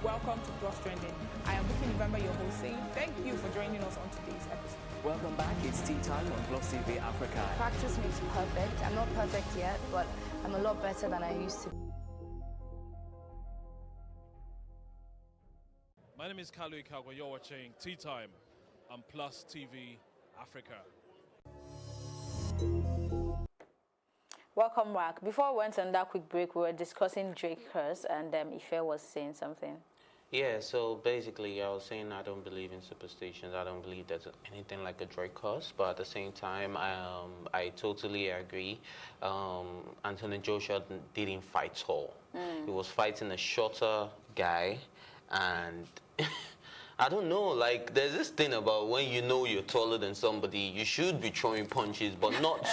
welcome to Plus Trending. I am Buki November, your host, saying thank you for joining us on today's episode. Welcome back. It's Tea Time on Plus TV Africa. Practice makes perfect. I'm not perfect yet, but I'm a lot better than I used to be. My name is Kalu Ikawa. You're watching Tea Time on Plus TV Africa. Welcome back. Before we went on that quick break, we were discussing Drake curse, and Ife was saying something. Yeah, so basically I was saying I don't believe in superstitions. I don't believe there's anything like a Drake curse, but at the same time, I totally agree. Anthony Joshua didn't fight tall. He was fighting a shorter guy, and I don't know, like, there's this thing about when you know you're taller than somebody, you should be throwing punches, but not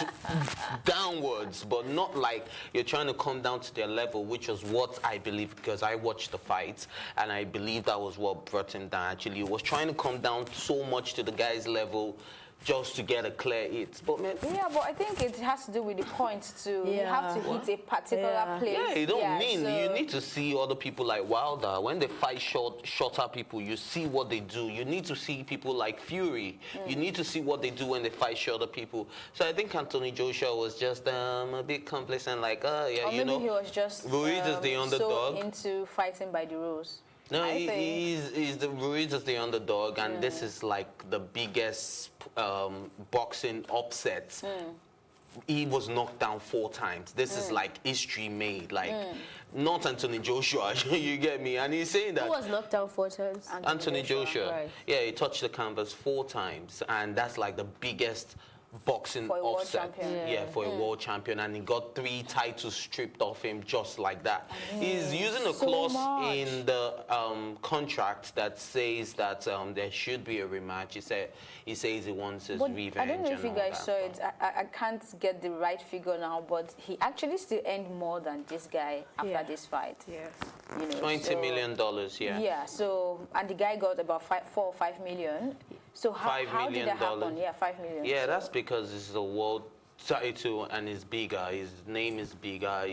downwards, but not like you're trying to come down to their level, which was what I believe, because I watched the fight, and I believe that was what brought him down, actually. He was trying to come down so much to the guy's level just to get a clear hit. But man, yeah, but I think it has to do with the points too. You have to hit a particular place. Yeah, you need to see other people like Wilder. When they fight shorter people, you see what they do. You need to see people like Fury. You need to see what they do when they fight shorter people. So I think Anthony Joshua was just a bit complacent, like, or maybe he was just Ruiz is the underdog. so into fighting by the rules. No, he's the Ruiz is the underdog, and this is like the biggest boxing upset. He was knocked down 4 times. This is like history made, like not Anthony Joshua. You get me? And he's saying that. Who was knocked down 4 times? Anthony Joshua. Right. Yeah, he touched the canvas 4 times, and that's like the biggest boxing for a world offset. champion. Yeah, for a world champion, and he got 3 titles stripped off him just like that. He's using a clause in the contract that says that there should be a rematch. He says he wants his revenge. I don't know if you guys saw it. I can't get the right figure now, but he actually still earned more than this guy after this fight. Yeah. You know, $20 million. Yeah. Yeah. So, and the guy got about 4 or 5 million. So how did that happen? Yeah, 5 million. Yeah, that's because this is a world title and it's bigger. His name is bigger.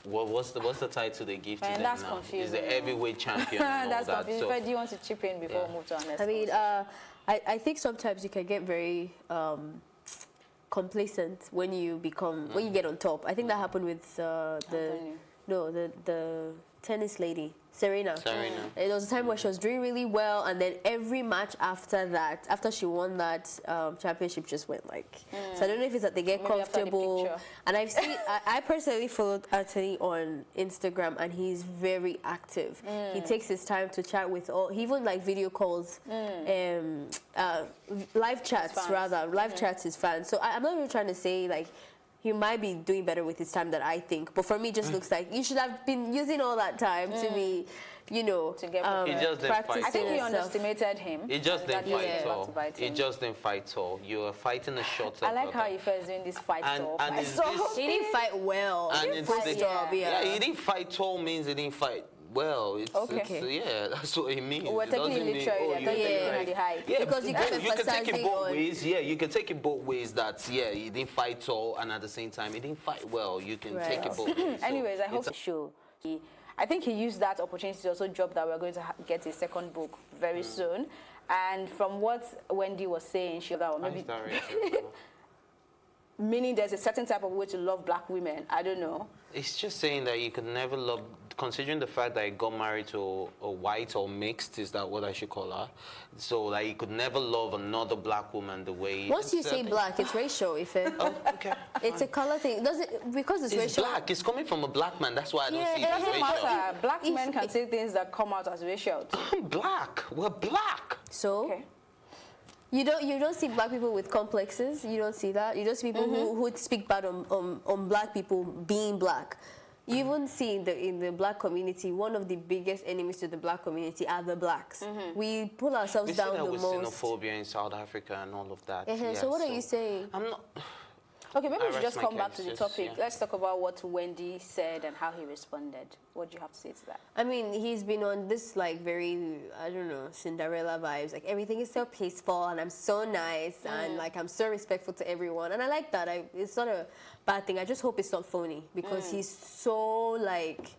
What's the title they give to them that's now? confusing. He's the heavyweight champion. And that's all that. confusing. So, Do you want to chip in before we move to our next? I mean, I think sometimes you can get very complacent when you get on top. I think that happened with the tennis lady, Serena. There was a time where she was doing really well, and then every match after that, after she won that championship, just went like. So I don't know if it's that they get comfortable. And I've seen, I personally followed Anthony on Instagram, and he's very active. He takes his time to chat with all. He even like video calls, live chats chats his fans. So I'm not even trying to say like. He might be doing better with his time than I think, but for me, it just looks like you should have been using all that time to be, you know, to get practicing. I think he underestimated him. He just didn't fight tall. He just didn't fight tall. You were fighting a shorter. I like how he first doing this fight tall. He didn't fight well. He didn't fight tall means he didn't fight. Well, yeah, that's what it means. We're taking literally the height. Yeah, because you can take it both ways. Yeah, you can take it both ways. That he didn't fight tall, and at the same time, he didn't fight well. You can take it both ways. Anyways, I hope the show. I think he used that opportunity to also drop that we're going to get a second book very soon. And from what Wendy was saying, maybe meaning there's a certain type of way to love black women. I don't know. It's just saying that you could never love, considering the fact that I got married to a white or mixed, is that what I should call her? So like you could never love another black woman the way. Once you say black, it's racial. Oh, okay. It's a color thing. Does it because it's racial? Black. It's coming from a black man. That's why I don't see it as racial. It doesn't matter. Black men can say things that come out as racial. I'm black. We're black. So. Okay. You don't see black people with complexes. You don't see that. You don't see people who speak bad on black people being black. You even see in the black community, one of the biggest enemies to the black community are the blacks. We pull ourselves down the most. We see xenophobia in South Africa and all of that. So what are you saying? I'm not. Okay, maybe we should just come back to the topic. Let's talk about what Wendy said and how he responded. What do you have to say to that? I mean, he's been on this like very, I don't know, Cinderella vibes. Like everything is so peaceful and I'm so nice and like I'm so respectful to everyone. And I like that. It's not a bad thing. I just hope it's not phony because he's so like,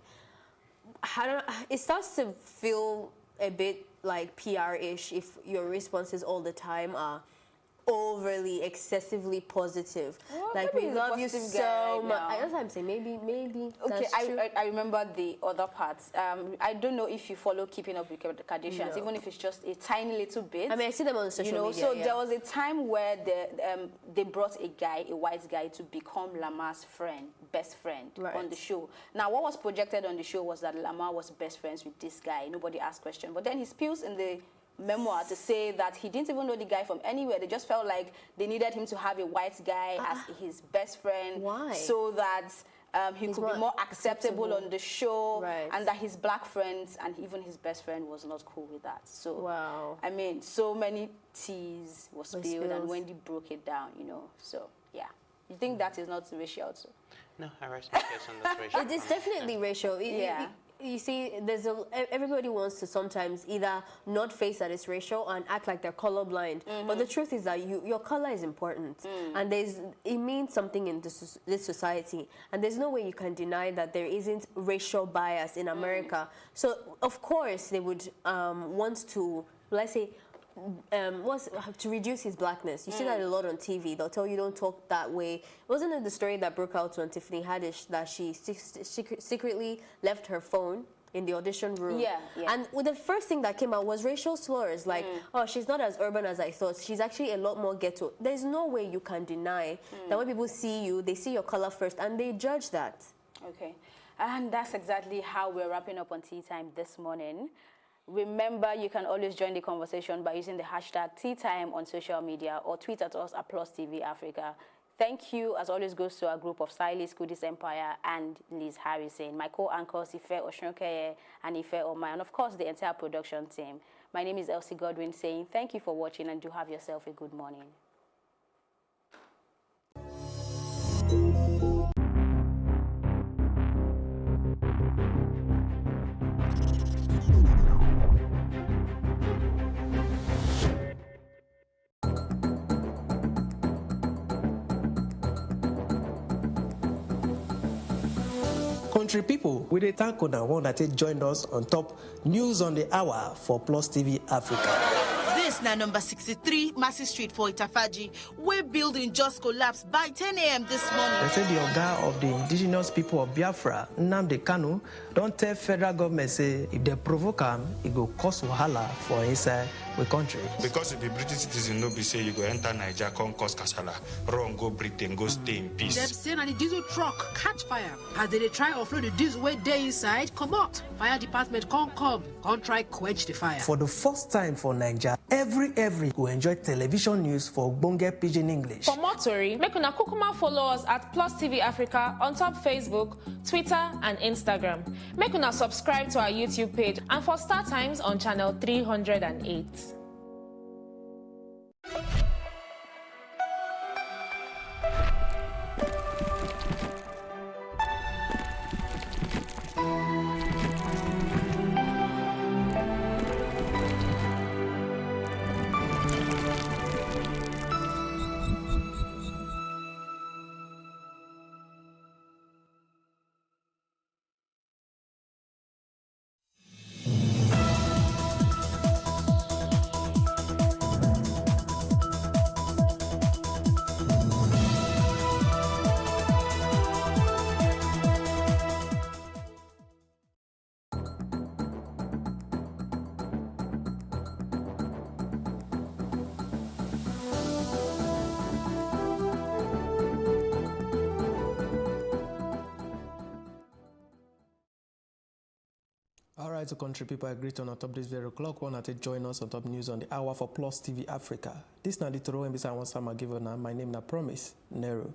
it starts to feel a bit like PR-ish if your responses all the time are overly, excessively positive. Well, like, we love you so much. Right, that's what I'm saying. Maybe. Okay, that's true. I remember the other parts. I don't know if you follow Keeping Up with the Kardashians, even if it's just a tiny little bit. I mean, I see them on social media. So there was a time where they brought a white guy, to become Lamar's best friend on the show. Now, what was projected on the show was that Lamar was best friends with this guy. Nobody asked questions. But then he spills in the memoir to say that he didn't even know the guy from anywhere. They just felt like they needed him to have a white guy as his best friend. Why? So that he could be more acceptable on the show, and that his black friends and even his best friend was not cool with that. So, I mean, so many teas was spilled, and Wendy broke it down, So, yeah. You think that is not racial too? No, I respect this on this racial. It is definitely racial. You see, everybody wants to sometimes either not face that it's racial and act like they're colorblind. But the truth is that your color is important, and it means something in this society. And there's no way you can deny that there isn't racial bias in America. So of course they would want to, let's say, to reduce his blackness. You see that a lot on TV. They'll tell you don't talk that way. Wasn't it the story that broke out on Tiffany Haddish that she secretly left her phone in the audition room? And the first thing that came out was racial slurs, like, oh, she's not as urban as I thought. She's actually a lot more ghetto. There's no way you can deny that when people see you, they see your color first and they judge that. Okay. And that's exactly how we're wrapping up on Tea Time this morning. Remember, you can always join the conversation by using the hashtag #TeaTime on social media or tweet at us at +TV Africa. Thank you, as always, goes to our group of stylists, Kudis Empire and Liz Harrison, my co-anchors Ife Oshunkeye and Ife Omai, and of course the entire production team. My name is Elsie Godwin saying thank you for watching and do have yourself a good morning. Country people, we dey thank una one that joined us on top News on the Hour for +TV Africa. This na number 63 Massey Street for Itafaji, where building just collapsed by 10 a.m. this morning. They say the Oga of the indigenous people of Biafra, Nnamdi Kanu, don't tell federal government say if they provoke him, it go cause wahala for inside the country. Because if the British citizen no be say you go enter Nigeria, come cause kasala, run go Britain, go stay in peace. Them say na the diesel truck catch fire as they try offload the diesel way they inside. Come out, fire department come try quench the fire. For the first time for Nigeria, every will enjoy television news for Ogbonge Pidgin English. For more tori, make una kukuma follow us at +TV Africa on top Facebook, Twitter and Instagram. Make una subscribe to our YouTube page and for Star Times on channel 308. All right, so country people, I greet on top this very o'clock. One at join us on top News on the Hour for +TV Africa. This na the Toro and beside one summer given now. My name na Promise Nero.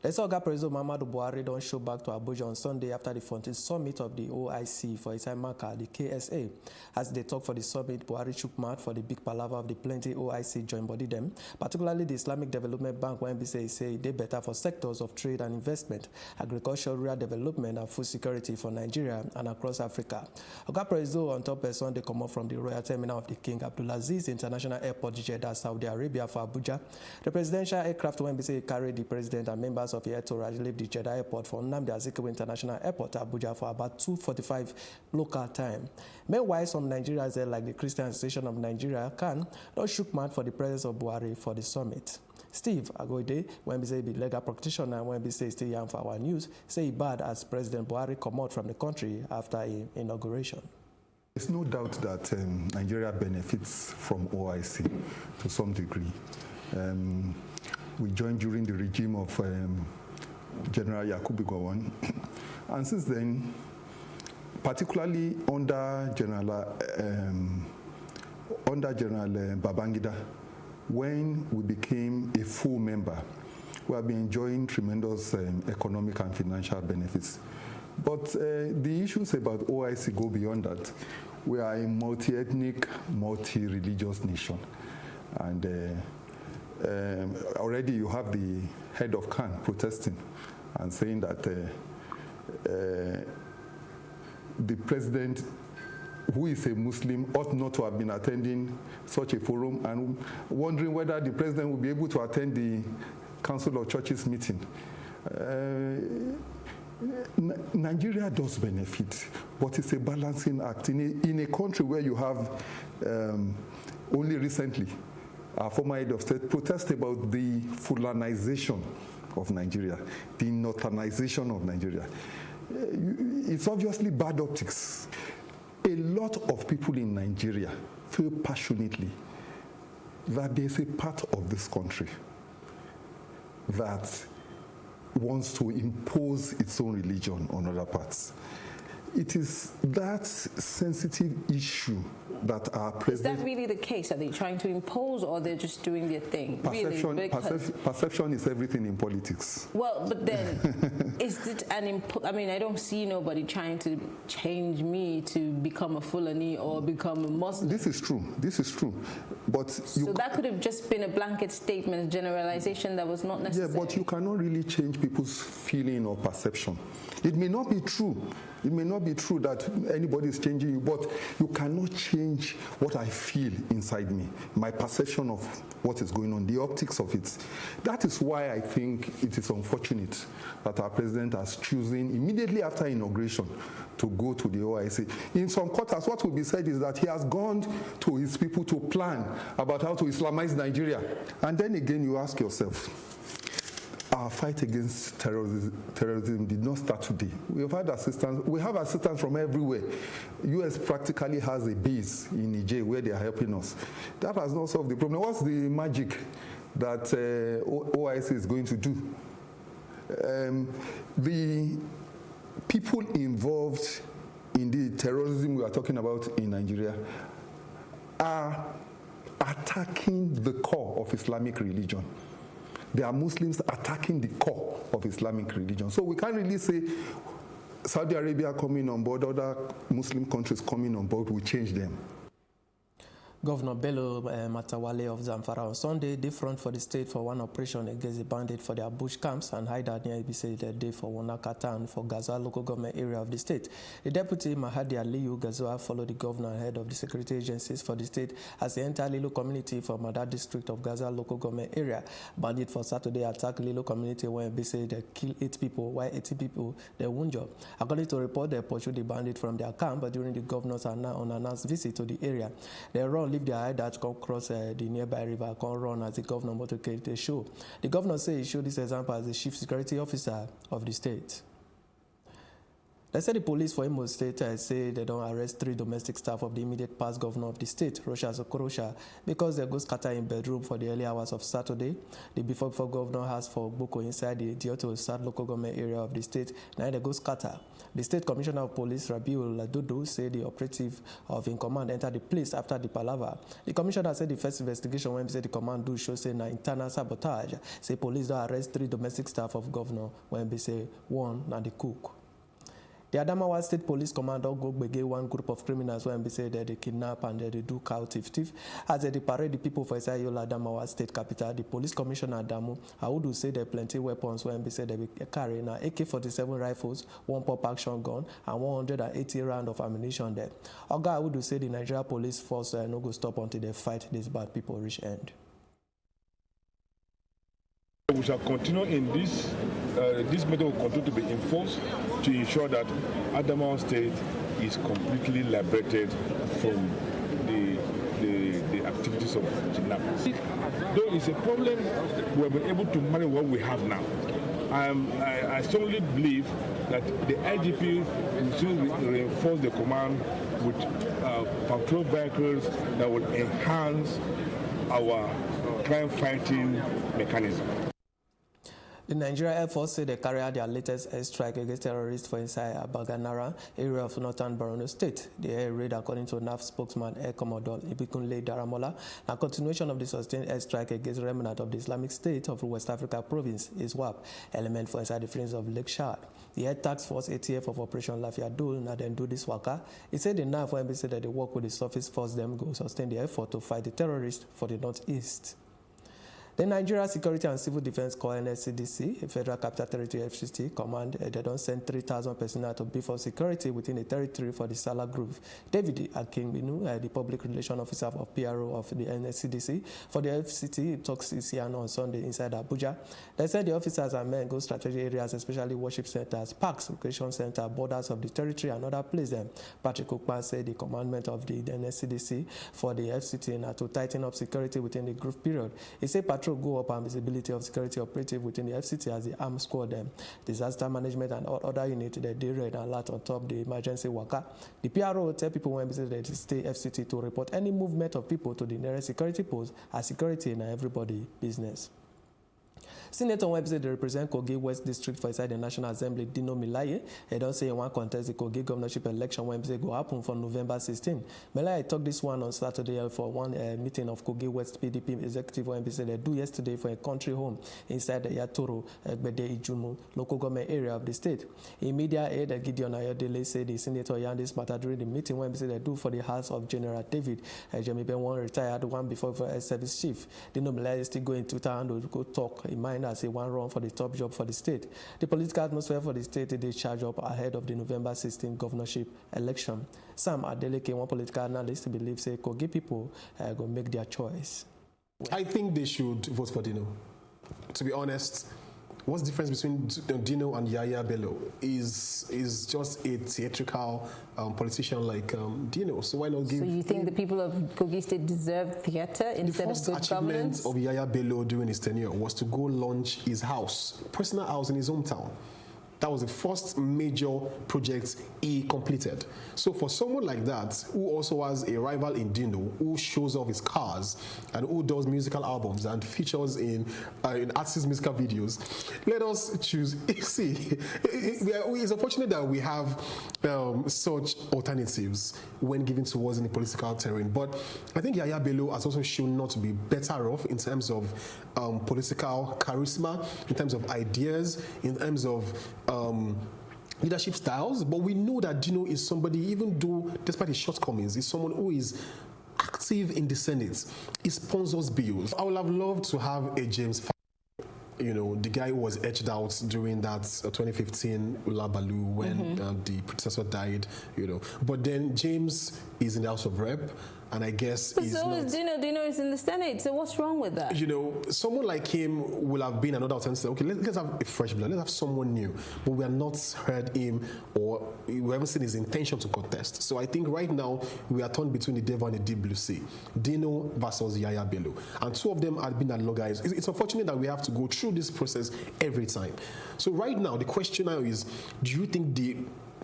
Let's all President Muhammadu Buhari don't show back to Abuja on Sunday after the 14th summit of the OIC for its marker, the KSA. As they talk for the summit, Buhari shook mouth for the big palaver of the plenty OIC join body them, particularly the Islamic Development Bank, when they say they better for sectors of trade and investment, agriculture, rural development, and food security for Nigeria and across Africa. Oga President on top person they come up from the Royal Terminal of the King Abdulaziz International Airport, Jeddah, Saudi Arabia for Abuja. The presidential aircraft when they say carry the president and members of Yetoraj leave the Jeddah Airport for Nnamdi Azikiwe International Airport, Abuja, for about 2:45 local time. Meanwhile, some Nigerians, like the Christian Association of Nigeria, CAN, don't shook mad for the presence of Buhari for the summit. Steve Agoide, when we say the legal practitioner, when we say stay young for our news, say he bad as President Buhari come out from the country after inauguration. There's no doubt that Nigeria benefits from OIC to some degree. We joined during the regime of General Yakubu Gowon, and since then, particularly under General Babangida, when we became a full member, we have been enjoying tremendous economic and financial benefits. But the issues about OIC go beyond that. We are a multi-ethnic, multi-religious nation. And already you have the head of CAN protesting and saying that the president, who is a Muslim, ought not to have been attending such a forum, and wondering whether the president will be able to attend the Council of Churches meeting. Nigeria does benefit, but it's a balancing act. In a country where you have only recently, our former head of state protest about the Fulanization of Nigeria, the Northernization of Nigeria. It's obviously bad optics. A lot of people in Nigeria feel passionately that there's a part of this country that wants to impose its own religion on other parts. It is that sensitive issue that our president... Is that really the case? Are they trying to impose, or they're just doing their thing? Perception is everything in politics. Well, but then, is it an I mean, I don't see nobody trying to change me to become a Fulani or become a Muslim. This is true. This is true. But so that could have just been a blanket statement, a generalization that was not necessary. Yeah, but you cannot really change people's feeling or perception. It may not be true. It may not be true that anybody is changing you, but you cannot change what I feel inside me, my perception of what is going on, the optics of it. That is why I think it is unfortunate that our president has chosen immediately after inauguration to go to the OIC. In some quarters, what will be said is that he has gone to his people to plan about how to Islamize Nigeria. And then again, you ask yourself, our fight against terrorism did not start today. We have had assistance. We have assistance from everywhere. U.S. practically has a base in Niger where they are helping us. That has not solved the problem. What's the magic that OIC is going to do? The people involved in the terrorism we are talking about in Nigeria are attacking the core of Islamic religion. There are Muslims attacking the core of Islamic religion. So we can't really say Saudi Arabia coming on board, other Muslim countries coming on board will change them. Governor Bello Matawale of Zamfara on Sunday did front for the state for one operation against the bandit for their bush camps and hideout near Ibise the day for Wonaka town for Gaza local government area of the state. The deputy Mahadi Aliyu Gazoa followed the governor ahead of the security agencies for the state as the entire Lilo community from Madad district of Gaza local government area. Bandit for Saturday attacked Lilo community where Ibise they killed 8 people while 80 people they wounded. According to a report, they pursued the bandit from their camp, but during the governor's unannounced visit to the area, they leave their hideout, come cross the nearby river, come run as the governor motorcade the show. The governor said he showed this example as the chief security officer of the state. They said the police for Imo State say they don't arrest 3 domestic staff of the immediate past governor of the state, Rocha Sokorosha, because they go scatter in bedroom for the early hours of Saturday. The before governor has for Boko inside the Dioto South local government area of the state. Now they go scatter. The state commissioner of police, Rabiul Ladudu, said the operative of in command entered the place after the palaver. The commissioner said the first investigation when he said the command do show say na internal sabotage. Say police don't arrest 3 domestic staff of governor when they say 1 na the cook. The Adamawa State Police Commander go begin one group of criminals when they say that they kidnap and they do cow thief. As they parade the people for Isayola Adamawa State Capital, the Police Commissioner Adamu Audu say there are plenty weapons when they say they carry now AK-47 rifles, 1 pop action gun, and 180 rounds of ammunition there. Oga Audu say the Nigeria Police Force no go stop until they fight these bad people reach end. We shall continue in this this method will continue to be enforced to ensure that Adamawa State is completely liberated from the activities of kidnapping. Though it's a problem, we have been able to manage what we have now. I strongly believe that the IGP will soon reinforce the command with patrol vehicles that will enhance our crime-fighting mechanism. The Nigerian Air Force said they carried out their latest airstrike against terrorists for inside Abaganara, area of northern Borno State. The air raid, according to NAF spokesman Air Commodore Ibikunle Daramola, a continuation of the sustained airstrike against remnant of the Islamic State of West Africa province, ISWAP, element for inside the flames of Lake Chad. The Air Task Force ATF of Operation Lafiadul now then do this waka. He said the NAF will said that they work with the surface force them go sustain the effort to fight the terrorists for the northeast. The Nigeria Security and Civil Defense Corps NSCDC, Federal Capital Territory FCT Command, they don't send 3,000 personnel to beef up security within the territory for the Salah Group. David Akingbinu, the Public Relations Officer of PRO of the NSCDC, for the FCT, talks CCN on Sunday inside Abuja. They said the officers and men go strategic areas, especially worship centers, parks, recreation centers, borders of the territory, and other places. Patrick Ukpan said the commandment of the NSCDC for the FCT now to tighten up security within the group period. He said go up and visibility of security operative within the FCT as the armed squad them. Disaster management and other units that they raid and alert on top the emergency worker. The PRO tell people when they stay FCT to report any movement of people to the nearest security post as security in everybody business. Senator Webster, they represent Kogi West District for inside the National Assembly, Dino Milaye. He don't say he want contest the Kogi governorship election Webster go happen for November 16. Milaye talked this one on Saturday for one meeting of Kogi West PDP executive Webster they do yesterday for a country home inside the Yatoro, Bede Ijumu local government area of the state. In media aid, Gideon Ayodele said the senator yarned this matter during the meeting Webster they do for the house of General David. Jeremy Ben one retired, one before for service chief. Dino Milaye still going to town to go talk in mind as a one run for the top job for the state. The political atmosphere for the state they charge up ahead of the November 16 governorship election. Sam Adeleke, one political analyst, believes say Kogi people go make their choice. I think they should vote for Dino. To be honest, what's the difference between Dino and Yaya Bello is just a theatrical politician like Dino. So why not give... So you think the people of Kogi State deserve theater instead of good governance? The first achievement of Yaya Bello during his tenure was to go launch his house, personal house in his hometown. That was the first major project he completed. So for someone like that, who also has a rival in Dino, who shows off his cars and who does musical albums and features in artists' musical videos, let us choose. See, it's unfortunate that we have such alternatives when given to us in the political terrain. But I think Yaya Bello has also shown not to be better off in terms of political charisma, in terms of ideas, in terms of leadership styles, but we know that Dino is somebody, even though despite his shortcomings, is someone who is active in the Senate. He sponsors bills. I would have loved to have a James, you know, the guy who was edged out during that 2015 Ulabalu when the predecessor died, you know. But then James is in the House of Rep, and I guess but so is Dino. Dino is in the Senate, so what's wrong with that? You know, someone like him will have been another alternative. Okay, let's have a fresh blood. Let's have someone new. But we have not heard him, or we haven't seen his intention to contest. So I think right now we are torn between the devil and the deep blue sea. Dino versus Yaya Bello, and two of them have been at loggerheads. It's unfortunate that we have to go through this process every time. So right now the question now is: do you think the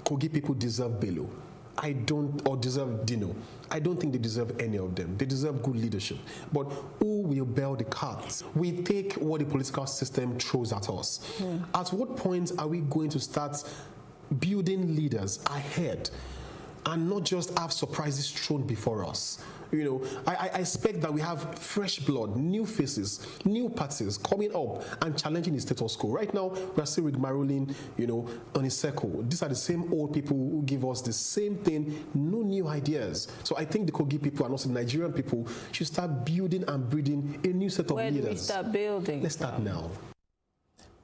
Kogi people deserve Bello? I don't, or deserve Dino. I don't think they deserve any of them. They deserve good leadership. But who will bear the cards? We take what the political system throws at us. At what point are we going to start building leaders ahead and not just have surprises thrown before us? You know, I expect that we have fresh blood, new faces, new parties coming up and challenging the status quo. Right now, we are still with Marulin, you know, on his circle. These are the same old people who give us the same thing, no new ideas. So I think the Kogi people and also the Nigerian people should start building and breeding a new set of leaders. Where do we start building? Let's start now.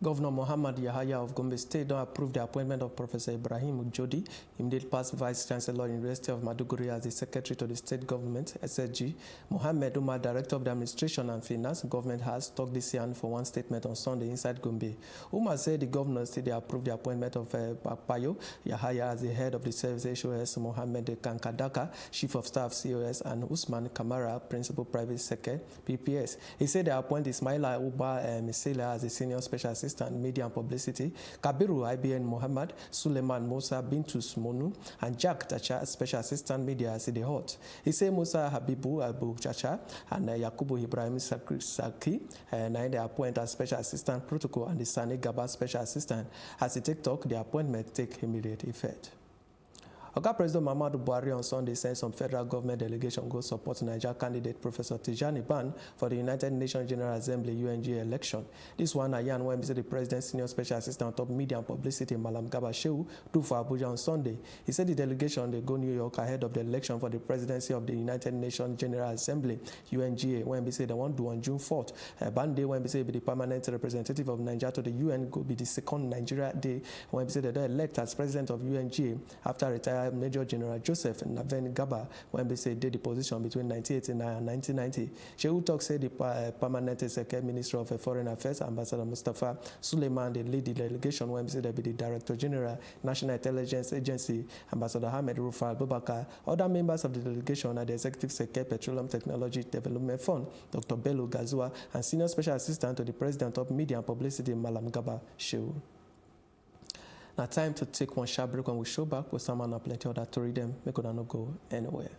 Governor Muhammad Yahaya of Gombe State don't approve the appointment of Professor Ibrahim Ujodi, immediate past Vice Chancellor, University of Maduguri, as the Secretary to the State Government, SSG. Mohammed Umar, Director of the Administration and Finance, government has talked this year for one statement on Sunday inside Gombe. Umar said the governor said they approved the appointment of Bakpayo Yahaya as the head of the service HOS, Mohammed Kankadaka, Chief of Staff COS, and Usman Kamara, Principal Private Secretary, PPS. He said they appointed Ismaila Uba Misela as the Senior Special Assistant, Media and Publicity, Kabiru IBN Mohammed, Suleiman Musa Bintus Monu, and Jack Tacha, Special Assistant Media as the hot. He said Musa Habibu Abu Chacha and Yakubu Ibrahim Saki, and they appoint as Special Assistant Protocol, and the Sani Gaba Special Assistant. As the TikTok, the appointment take immediate effect. Oga President Muhammadu Buhari on Sunday sent some federal government delegation go support Niger candidate Professor Tijani Ban for the United Nations General Assembly UNGA election. This one Ayan when the President's Senior Special Assistant on top Media and Publicity Malam Gaba Shehu do for Abuja on Sunday. He said the delegation they go New York ahead of the election for the presidency of the United Nations General Assembly UNGA when they say they want to do on June 4th. Ban day when they say be the permanent representative of Nigeria to the UN go be the second Nigeria day when they say they don't elect as president of UNGA after retired Major General Joseph Naven Gaba when they say did the position between 1989 and 1990. Shehu Talk said the permanent Secretary Minister of Foreign Affairs, Ambassador Mustafa Suleiman, they lead the delegation when they say they be the Director General, National Intelligence Agency, Ambassador Ahmed Rufai Bubakar. Other members of the delegation are the Executive Secretary, Petroleum Technology Development Fund, Dr. Bello Gazua, and Senior Special Assistant to the President of Media and Publicity, Malam Gaba Shehu. Now time to take one sharp break. When we show back with someone or plenty other to read them, make it not go anywhere.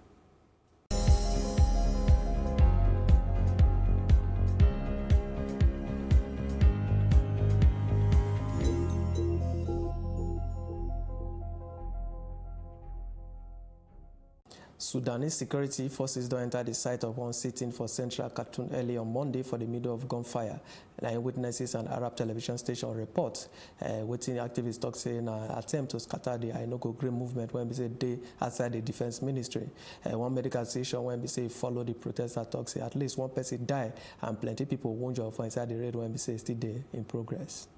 Sudanese security forces don't enter the site of one sitting for Central Khartoum early on Monday for the middle of gunfire. Witnesses and Arab television station reports. Waiting activists talk saying attempt to scatter the Ainogo Green movement when we say they outside the defense ministry. One medical station when we say follow the protester talk say at least one person died and plenty people wounded for inside the raid when we say still there in progress.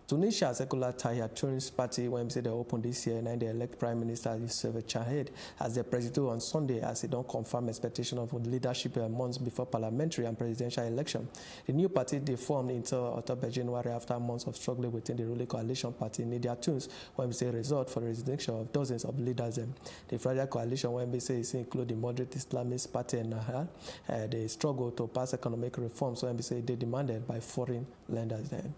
Tunisia secular Tahrir Tourist Party when we say they opened this year and they elect Prime Minister Youssef Chahed as the president on Sunday as they don't confirm expectation of leadership months before parliamentary and presidential election. The new party they formed until October, January after months of struggling within the ruling coalition party Nidia Tunes when we say result for the resignation of dozens of leaders. The fragile coalition when we say is include the moderate Islamist party and Nahal. They struggle to pass economic reforms when we say they demanded by foreign lenders then.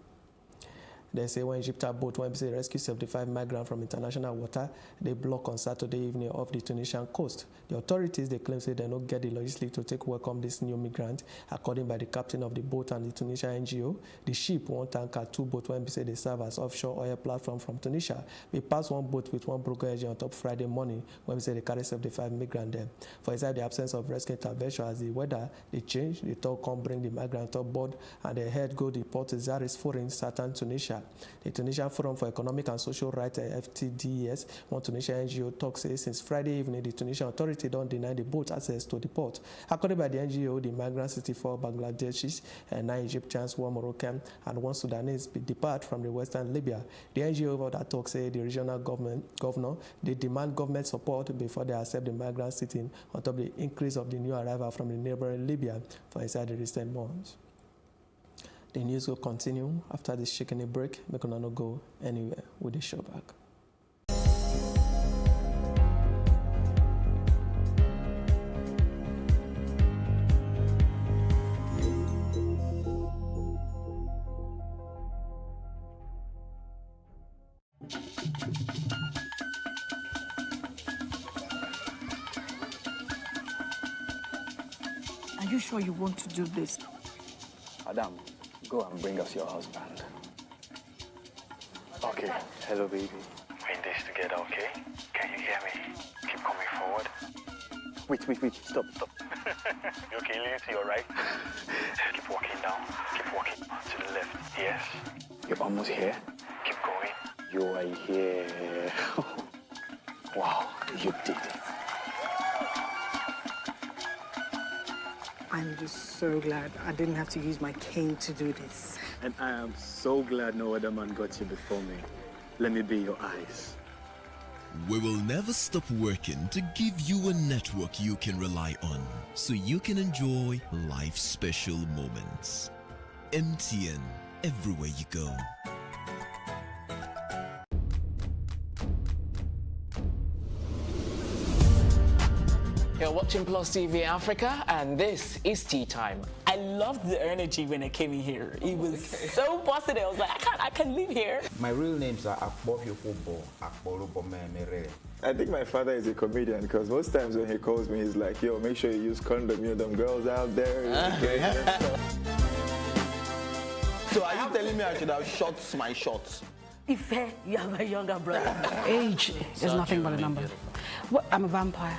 They say when Egyptian boat when they rescue 75 migrants from international water, they block on Saturday evening off the Tunisian coast. The authorities they claim say they don't get the logistics to take welcome this new migrant. According by the captain of the boat and the Tunisian NGO, the ship, one tanker, two boats when they say they serve as offshore oil platform from Tunisia. They pass one boat with one broken engine on top Friday morning when they say they carry 75 migrants there. For inside the absence of rescue intervention as the weather they change, the talk come bring the migrant on board and they head go the port Zaris foreign southern Tunisia. The Tunisian Forum for Economic and Social Rights, FTDES, one Tunisian NGO talk says since Friday evening, the Tunisian authority don't deny the boat access to the port. According by the NGO, the migrants 64 Bangladeshis and 9 Egyptians, 1 Moroccan, and 1 Sudanese depart from the western Libya. The NGO over that talk say the regional governor, they demand government support before they accept the migrants sitting on top of the increase of the new arrival from the neighboring Libya for inside the recent months. The news will continue after this shaking break. We're gonna not go anywhere with the show back. Are you sure you want to do this? Adam, go and bring us your husband. Okay, hello baby. We're in this together, okay? Can you hear me? Keep coming forward. Wait, stop. You okay, lean to your right. Keep walking down. Keep walking to the left. Yes. You're almost here. Keep going. You are here. Wow, you did it. I'm just so glad I didn't have to use my cane to do this. And I am so glad no other man got you before me. Let me be your eyes. We will never stop working to give you a network you can rely on so you can enjoy life's special moments. MTN, everywhere you go. You're watching Plus TV Africa, and this is Tea Time. I loved the energy when I came in here. It was so positive. I was like, I can't live here. My real names are Akbolubo Mere. I think my father is a comedian because most times when he calls me, he's like, yo, make sure you use condom, you know, them girls out there. So are you telling me I should have shot my shots? Ife, you are my younger brother. Age is nothing but a number. What? I'm a vampire.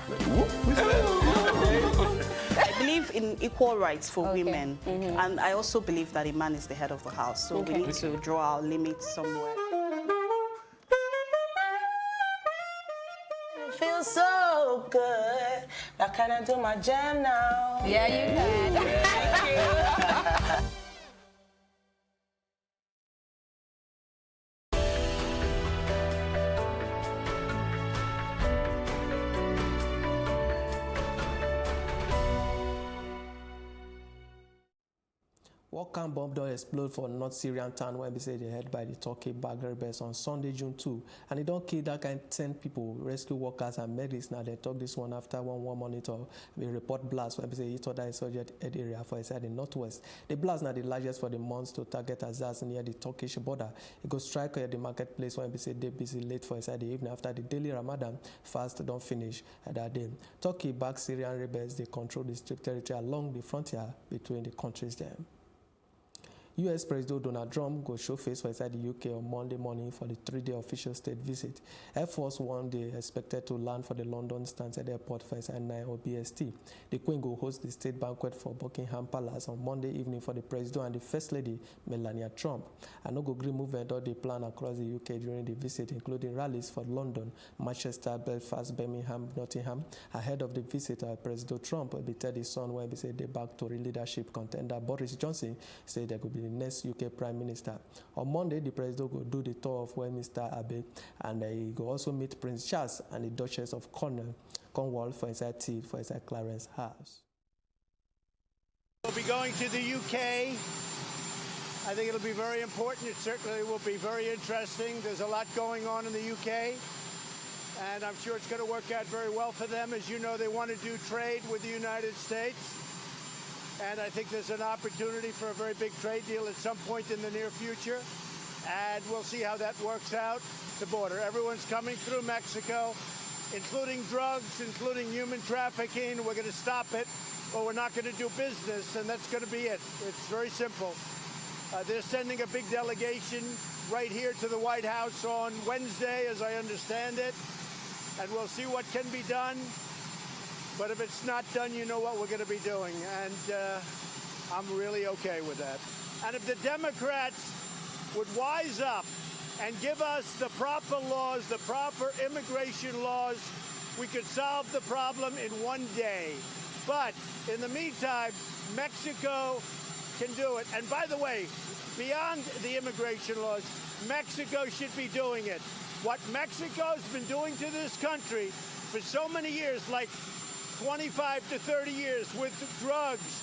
I believe in equal rights for women, and I also believe that a man is the head of the house, so we need to draw our limits somewhere. Feels so good. Now can I do my jam now? Yeah, you can. Thank you. What kind bomb don't explode for North Syrian town when they say they head by the Turkey-backed rebels on Sunday, June 2. And they don't kill that kind 10 people, rescue workers and medics. Now they talk this one after one monitor. We report blast when they say it other insurgent area for inside the northwest. The blast now the largest for the months to target Azaz near the Turkish border. It goes strike at the marketplace when they say they busy late for inside the evening after the daily Ramadan fast don't finish at that day. Turkey-backed Syrian rebels, they control the strip territory along the frontier between the countries there. U.S. President Donald Trump go show face for inside the U.K. on Monday morning for the 3-day official state visit. Air Force One they expected to land for the London Stansted Airport for inside 9 or BST. The Queen will host the state banquet for Buckingham Palace on Monday evening for the President and the First Lady, Melania Trump. And no go green movement or they plan across the U.K. during the visit, including rallies for London, Manchester, Belfast, Birmingham, Nottingham. Ahead of the visit, President Trump will be tell his son when he said they back to leadership contender Boris Johnson said there could be the next UK Prime Minister. On Monday, the President will do the tour of Westminster Abbey, and he will also meet Prince Charles and the Duchess of Cornwall for inside tea for inside Clarence House. We'll be going to the UK. I think it'll be very important. It certainly will be very interesting. There's a lot going on in the UK, and I'm sure it's going to work out very well for them. As you know, they want to do trade with the United States. And I think there's an opportunity for a very big trade deal at some point in the near future. And we'll see how that works out, the border. Everyone's coming through Mexico, including drugs, including human trafficking. We're going to stop it, or we're not going to do business, and that's going to be it. It's very simple. They're sending a big delegation right here to the White House on Wednesday, as I understand it. And we'll see what can be done. But if it's not done, you know what we're going to be doing. And I'm really okay with that. And if the Democrats would wise up and give us the proper laws, the proper immigration laws, we could solve the problem in one day. But in the meantime, Mexico can do it. And by the way, beyond the immigration laws, Mexico should be doing it. What Mexico's been doing to this country for so many years, like 25 to 30 years, with drugs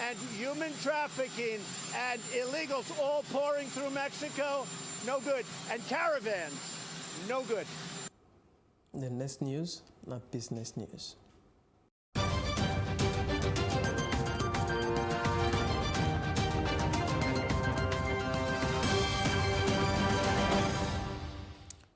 and human trafficking and illegals all pouring through Mexico, no good. And caravans, no good. The next news, not business news.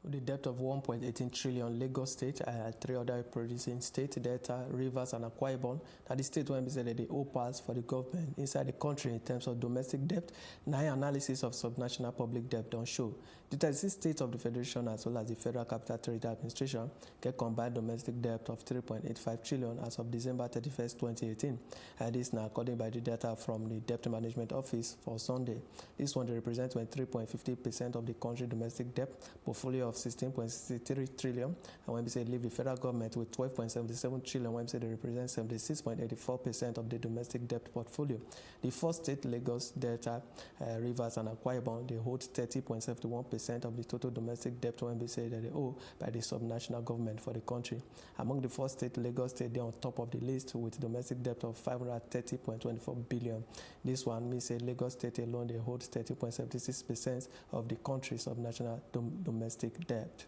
The debt of 1.18 trillion, Lagos State and 3 other producing states, Delta, Rivers, and Akwa Ibom, that the state when said that they owe pass for the government inside the country in terms of domestic debt. Now, analysis of subnational public debt don't show. The 36 states of the Federation as well as the Federal Capital Territory Administration get combined domestic debt of 3.85 trillion as of December 31st, 2018. And this now according by the data from the Debt Management Office for Sunday. This one represents 23.50% of the country domestic debt portfolio of 16 10.63 trillion. And when we say leave the federal government with 12.77 trillion, when we say they represent 76.84% of the domestic debt portfolio. The four states, Lagos, Delta, Rivers, and Akwa Ibom, they hold 30.71% of the total domestic debt when we say that they owe by the subnational government for the country. Among the four states, Lagos State, they're on top of the list with domestic debt of 530.24 billion. This one means that Lagos State alone, they hold 30.76% of the country's subnational domestic debt.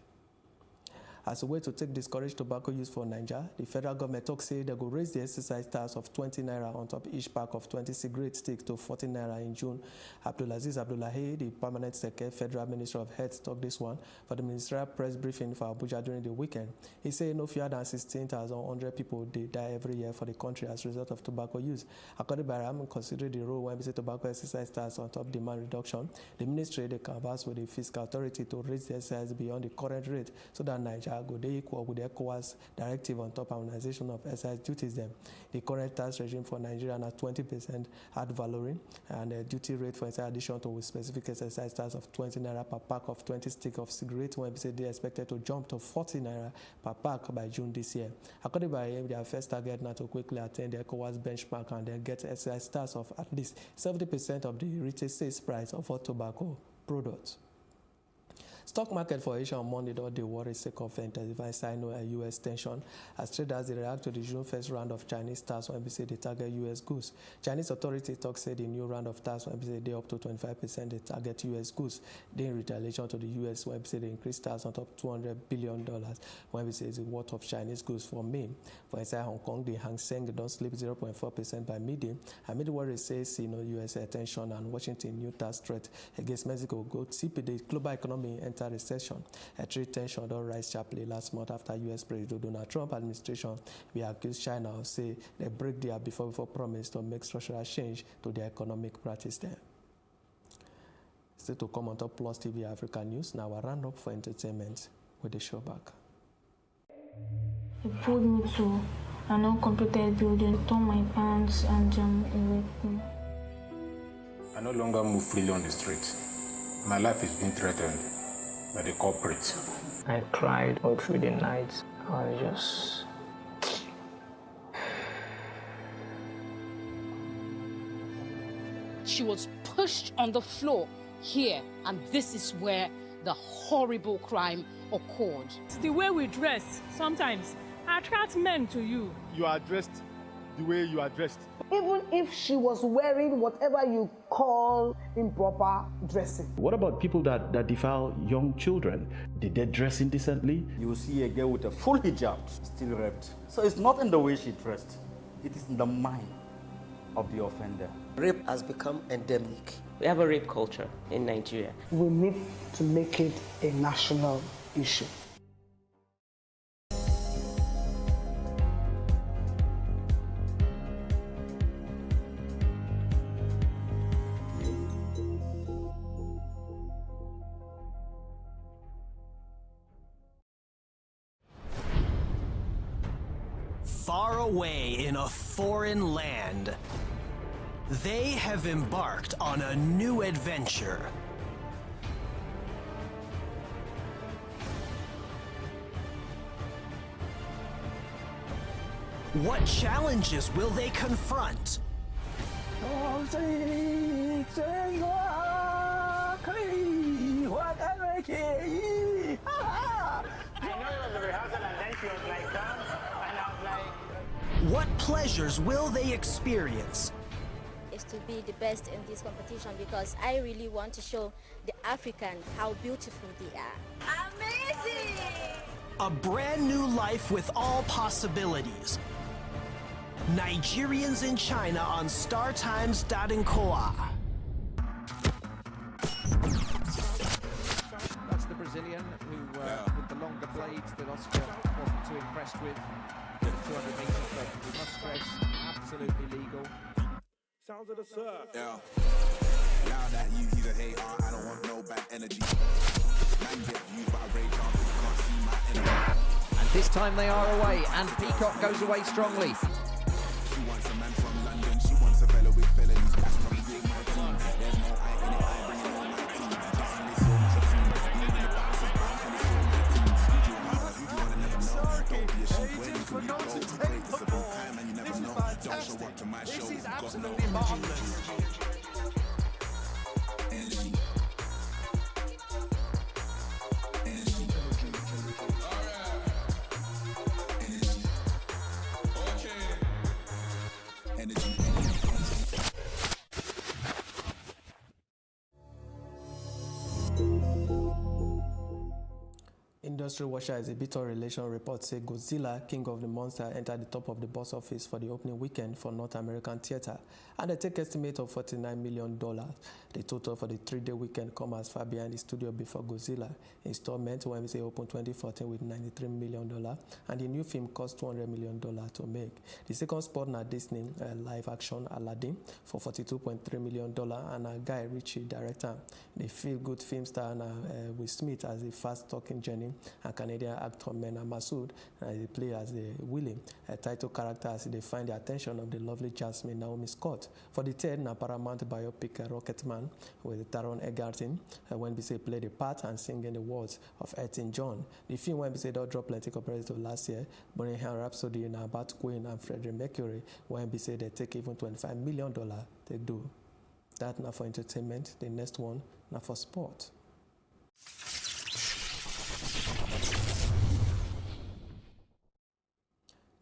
As a way to take discourage tobacco use for Nigeria, the federal government talks say they will raise the exercise tax of 20 naira on top each pack of 20 cigarette sticks to 40 naira in June. Abdulaziz Abdullahi, the permanent secretary, Federal Minister of Health, talked this one for the ministerial press briefing for Abuja during the weekend. He said no fewer than 16,100 people they die every year for the country as a result of tobacco use. According to Baram, considering the role when we say tobacco exercise tax on top demand reduction, the ministry they canvass with the fiscal authority to raise the exercise beyond the current rate so that Nigeria go they equal with the ECOWAS directive on top harmonization of excise duties. Them. The current tax regime for Nigeria at 20% ad valorem and a duty rate for inside addition to a specific exercise tax of 20 naira per pack of 20 sticks of cigarettes when they are expected to jump to 40 naira per pack by June this year. According to him, their first target now to quickly attain the ECOWAS benchmark and then get excise tax of at least 70% of the retail sales price of all tobacco products. Stock market for Asia on Monday don't they worry sake of intensified Sino-US tension as traders react to the June 1st round of Chinese tax when they target US goods. Chinese authorities talk say the new round of tax when they up to 25% they target US goods. They in retaliation to the US when they increase tax on top $200 billion when it's the worth of Chinese goods for May. For inside Hong Kong, the Hang Seng don't slip 0.4% by midday. And mid-worry says US attention and Washington new tax threat against Mexico go tip the global economy enter recession. A trade tension don't rise sharply last month after U.S. President Donald Trump administration we accused China of say they break their before promise to make structural change to their economic practice there. Still to come on top Plus TV Africa News. Now I round up for entertainment with the show back. He pulled me to an uncompleted building, tore my pants and raped me. I no longer move freely on the street. My life is being threatened by the corporate. I cried all through the night. I just... She was pushed on the floor here, and this is where the horrible crime occurred. It's the way we dress sometimes attracts men to you. You are dressed the way you are dressed. Even if she was wearing whatever you call improper dressing. What about people that defile young children? Did they dress indecently? You will see a girl with a full hijab still raped. So it's not in the way she dressed, it is in the mind of the offender. Rape has become endemic. We have a rape culture in Nigeria. We need to make it a national issue. Far away in a foreign land, they have embarked on a new adventure. What challenges will they confront? What pleasures will they experience? Is to be the best in this competition because I really want to show the African how beautiful they are. Amazing! A brand new life with all possibilities. Nigerians in China on StarTimes Dadankoa. That's the Brazilian who, with the longer blades that Oscar wasn't too impressed with. 200 meters, but we must stress, absolutely legal. Sounds of the surf. Yeah. Loud that you either hate or I don't want no bad energy. Man get used by radar, you can't see my enemy. And this time they are away, and Peacock goes away strongly. She wants a man from London, she wants a fellow with felonies. That's probably my team. There's no I in it, I bring it on my team. That's when they saw my team. Even the bouncers bounce when they saw my team. Industry Watcher Exhibitor Relation report say Godzilla, King of the Monster, entered the top of the box office for the opening weekend for North American theater, and a take estimate of $49 million. The total for the 3-day weekend comes as far behind the studio before Godzilla installment, when we say opened 2014 with $93 million, and the new film cost $200 million to make. The second spot na Disney live-action Aladdin for $42.3 million, and Guy Ritchie director. The feel-good film star Will Smith as the fast-talking Jenny, and Canadian actor Mena Massoud they play as the Willie, a title character as they find the attention of the lovely Jasmine Naomi Scott. For the third, Paramount biopic Rocketman with Taron Egerton, when we say play the part and singing the words of Elton John. The film when we say don't drop plenty compared to last year, Bohemian Rhapsody about Queen and Freddie Mercury, when we say they take even $25 million they do. That now for entertainment. The next one now for sport.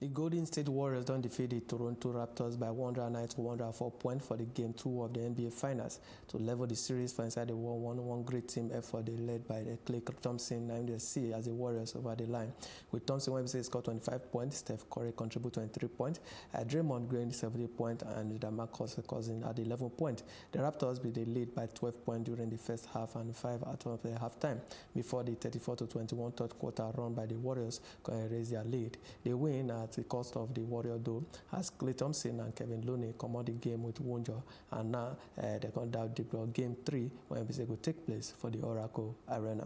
The Golden State Warriors don't defeat the Toronto Raptors by 109 to 104 points for the Game 2 of the NBA Finals to level the series for inside the 1-1 great team effort they led by Klay Thompson named the C as the Warriors over the line. With Thompson, when we say scored 25 points, Steph Curry contributed 23 points, Draymond Green 70 points, and DeMarcus Cousins at 11 points. The Raptors be the lead by 12 points during the first half and 5 out of the halftime before the 34 to 21 third quarter run by the Warriors can raise their lead. They win at the cost of the Warrior though, as Klay Thompson and Kevin Looney come out the game with Wonjo, and now they're going to have Game 3 when it will take place for the Oracle Arena.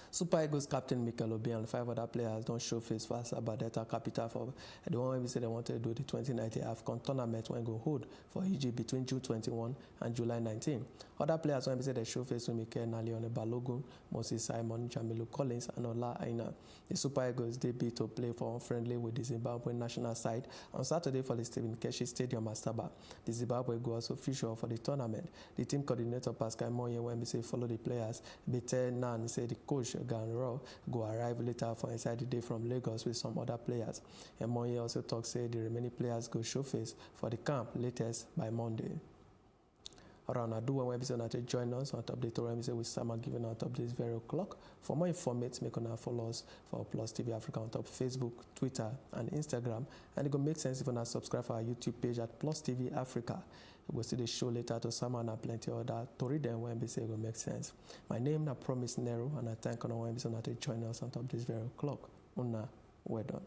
Super Eagles captain Mikel Obi and 5 other players don't show face for Sabadell Capital for the one we say they wanted to do the 2019 AFCON tournament when go hold for Egypt between June 21 and July 19. Other players when we say they show face with Mikel Nalione Balogun, Moses Simon, Jamilu Collins, and Ola Aina. The Super Eagles debut to play for unfriendly with the Zimbabwe national side on Saturday for the Stephen Keshi Stadium at Saba. The Zimbabwe go also feature for the tournament. The team coordinator Pascal Moye when we say follow the players. Bete Nan say the coach Ganro go arrive later for inside the day from Lagos with some other players. And Moye also talks say the remaining players go show face for the camp latest by Monday. Around I do one episode to join us on top the Torah with Sama given on top this very o'clock. For more information, make on follow us for Plus TV Africa on top Facebook, Twitter, and Instagram. And it will make sense if you subscribe for our YouTube page at Plus TV Africa. We'll see the show later to Sama and plenty other Tori then when we say it will make sense. My name is Promise Nero, and I thank on one episode to join us on top this very o'clock. Una, well done.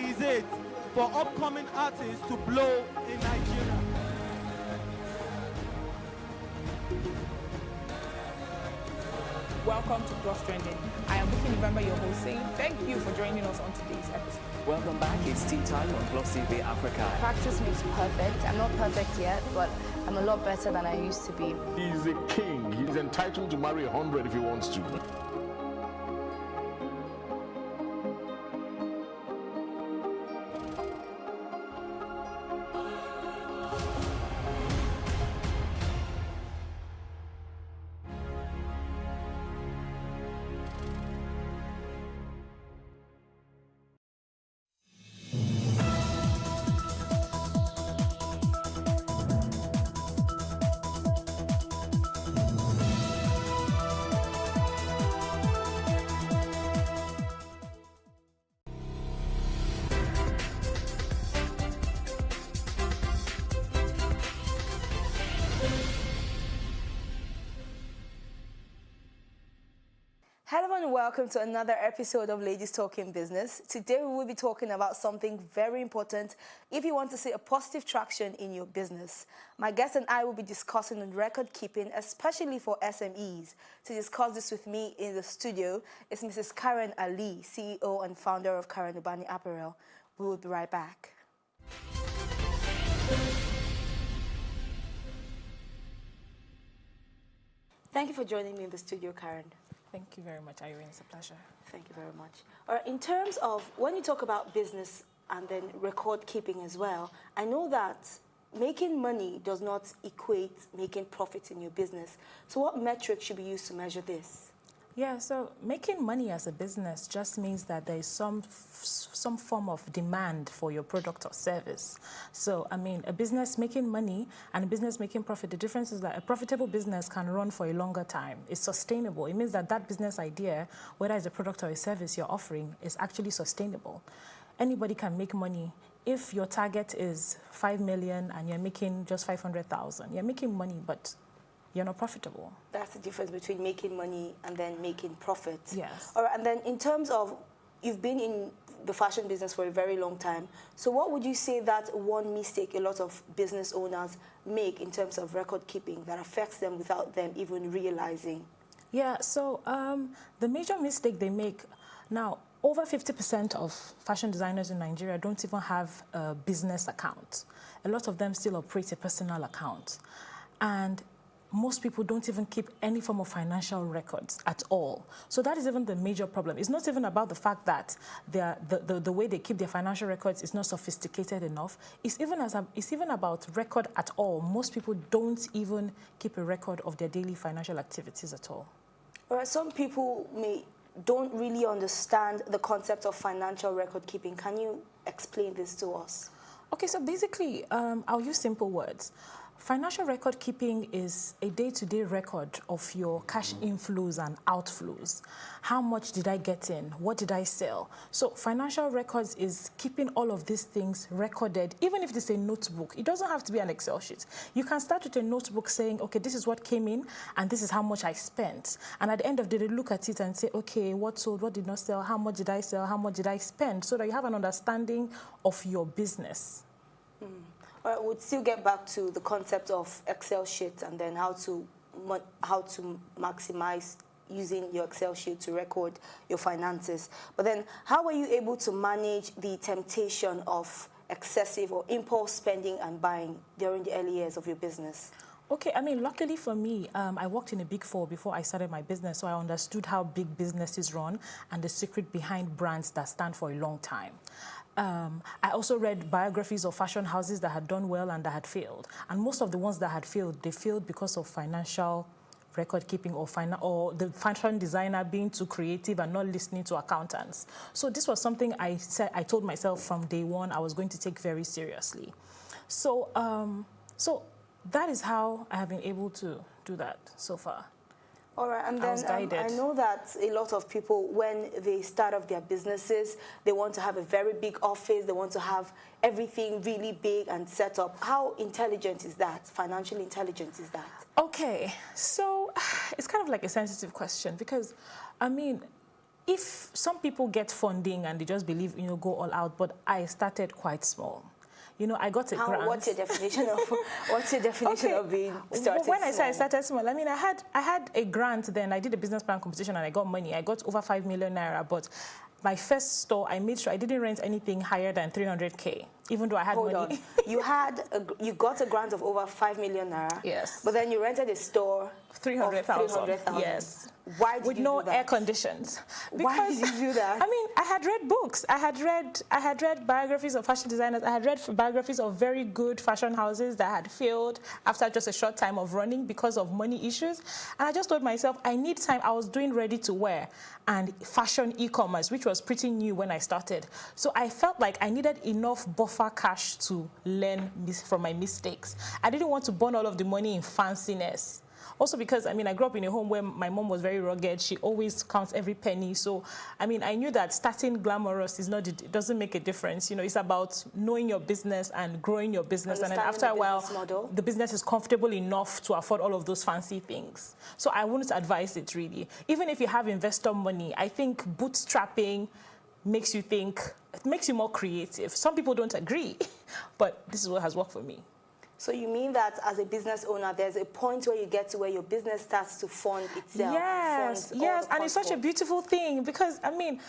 Is it for upcoming artists to blow in Nigeria. Welcome to Plus Trending. I am Buki November, your host, saying thank you for joining us on today's episode. Welcome back. It's tea time on Plus TV Africa. Practice makes perfect. I'm not perfect yet, but I'm a lot better than I used to be. He's a king. He's entitled to marry 100 if he wants to. and welcome to another episode of Ladies Talking Business. Today we will be talking about something very important if you want to see a positive traction in your business. My guest and I will be discussing on record keeping, especially for SMEs. To discuss this with me in the studio is Mrs. Karen Ali, CEO and founder of Karen Ubani Apparel. We will be right back. Thank you for joining me in the studio, Karen. Thank you very much, Irene. It's a pleasure. Thank you very much. All right, in terms of when you talk about business and then record keeping as well, I know that making money does not equate making profits in your business. So what metrics should be used to measure this? Yeah, so making money as a business just means that there is some form of demand for your product or service. So, I mean, a business making money and a business making profit, the difference is that a profitable business can run for a longer time. It's sustainable. It means that that business idea, whether it's a product or a service you're offering, is actually sustainable. Anybody can make money. If your target is 5 million and you're making just 500,000, you're making money, but you're not profitable. That's the difference between making money and then making profits. Yes. All right, and then in terms of, you've been in the fashion business for a very long time. So what would you say that one mistake a lot of business owners make in terms of record keeping that affects them without them even realizing? Yeah, so the major mistake they make, now, over 50% of fashion designers in Nigeria don't even have a business account. A lot of them still operate a personal account. And most people don't even keep any form of financial records at all. So that is even the major problem. It's not even about the fact that the way they keep their financial records is not sophisticated enough. It's even about record at all. Most people don't even keep a record of their daily financial activities at all. All right, some people don't really understand the concept of financial record keeping. Can you explain this to us? Okay, so basically, I'll use simple words. Financial record keeping is a day-to-day record of your cash inflows and outflows. How much did I get in? What did I sell? So financial records is keeping all of these things recorded, even if it's a notebook. It doesn't have to be an Excel sheet. You can start with a notebook saying, okay, this is what came in and this is how much I spent. And at the end of the day, look at it and say, okay, what sold, what did not sell, how much did I sell, how much did I spend, so that you have an understanding of your business. All right, we'll still get back to the concept of Excel sheets and then how to maximize using your Excel sheet to record your finances. But then how were you able to manage the temptation of excessive or impulse spending and buying during the early years of your business? Okay, I mean, luckily for me, I worked in a Big Four before I started my business, so I understood how big businesses run and the secret behind brands that stand for a long time. I also read biographies of fashion houses that had done well and that had failed. And most of the ones that had failed, they failed because of financial record keeping or the fashion designer being too creative and not listening to accountants. So this was something I told myself from day one I was going to take very seriously. So, so that is how I have been able to do that so far. All right, and then I know that a lot of people, when they start off their businesses, they want to have a very big office, they want to have everything really big and set up. How intelligent is that? Financially intelligent is that? Okay, so it's kind of like a sensitive question because, I mean, if some people get funding and they just believe, go all out, but I started quite small. I got a grant. What's your definition of being started When I small? say I started small, I mean, I had a grant then. I did a business plan competition and I got money. I got over 5 million naira, but my first store, I made sure I didn't rent anything higher than 300K, even though I had money. Hold on. You got a grant of over 5 million naira. Yes. But then you rented a store 300,000. Yes. Why did with you no do that? air conditions. Why did you do that? I mean, I had read books. I had read biographies of fashion designers. I had read biographies of very good fashion houses that had failed after just a short time of running because of money issues. And I just told myself, I need time. I was doing ready to wear and fashion e-commerce, which was pretty new when I started. So I felt like I needed enough buffer cash to learn from my mistakes. I didn't want to burn all of the money in fanciness. Also because, I mean, I grew up in a home where my mom was very rugged. She always counts every penny. So, I mean, I knew that starting glamorous is not, it doesn't make a difference. You know, it's about knowing your business and growing your business. And then after a while, the business is comfortable enough to afford all of those fancy things. So I wouldn't advise it really. Even if you have investor money, I think bootstrapping makes you think, it makes you more creative. Some people don't agree, but this is what has worked for me. So you mean that as a business owner, there's a point where you get to where your business starts to fund itself? Yes, yes, and it's such a beautiful thing because, I mean,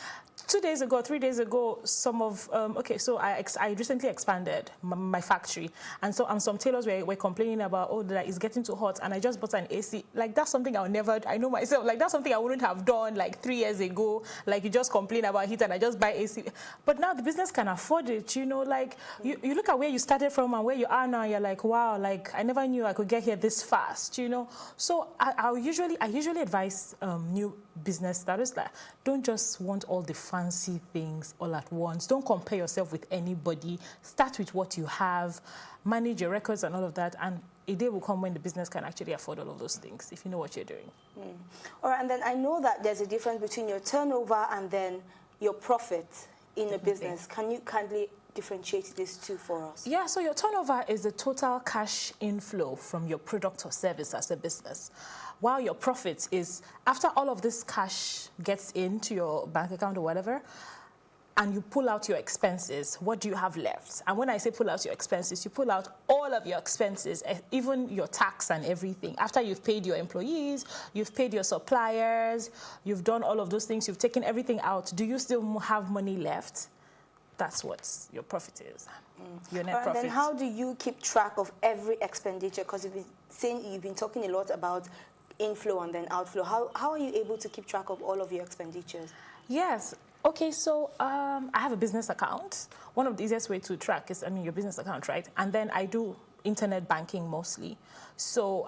3 days ago, some of, so I recently expanded my factory. And so some tailors were complaining about, oh, that it's getting too hot. And I just bought an AC. Like, that's something I know myself, like, that's something I wouldn't have done like 3 years ago. Like, you just complain about heat and I just buy AC. But now the business can afford it, you know, like, you look at where you started from and where you are now, you're like, wow, like, I never knew I could get here this fast, you know. So I usually advise new business starters, like, don't just want all the fancy things all at once. Don't compare yourself with anybody. Start with what you have, manage your records and all of that, and a day will come when the business can actually afford all of those things if you know what you're doing. All right, and then I know that there's a difference between your turnover and then your profit in a business. Can you kindly differentiate these two for us? Yeah, so your turnover is the total cash inflow from your product or service as a business, while your profit is after all of this cash gets into your bank account or whatever, and you pull out your expenses, what do you have left? And when I say pull out your expenses, you pull out all of your expenses, even your tax and everything. After you've paid your employees, you've paid your suppliers, you've done all of those things, you've taken everything out, do you still have money left? That's what your profit is, your net profit. And then how do you keep track of every expenditure? Because you've been talking a lot about inflow and then outflow. How are you able to keep track of all of your expenditures? Yes. Okay, so I have a business account. One of the easiest way to track is, your business account, right? And then I do internet banking mostly. So,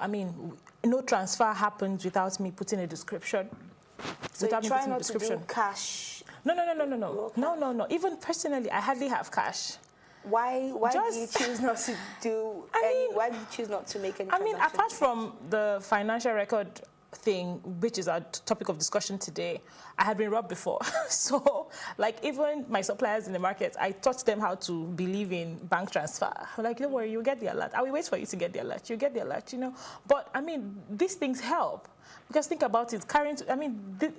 no transfer happens without me putting a description. So you try not to do cash? No. Even personally, I hardly have cash. Why do you choose not to do why do you choose not to make any transactions? Apart from the financial record thing, which is our topic of discussion today, I had been robbed before. So, like, even my suppliers in the market, I taught them how to believe in bank transfer. Like, don't worry, you'll get the alert. I will wait for you to get the alert. You get the alert, you know. But, these things help. Because think about it,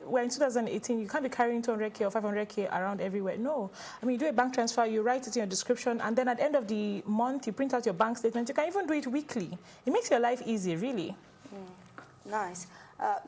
we're in 2018, you can't be carrying 200K or 500K around everywhere. No. You do a bank transfer, you write it in your description, and then at the end of the month, you print out your bank statement. You can even do it weekly. It makes your life easy, really. Nice.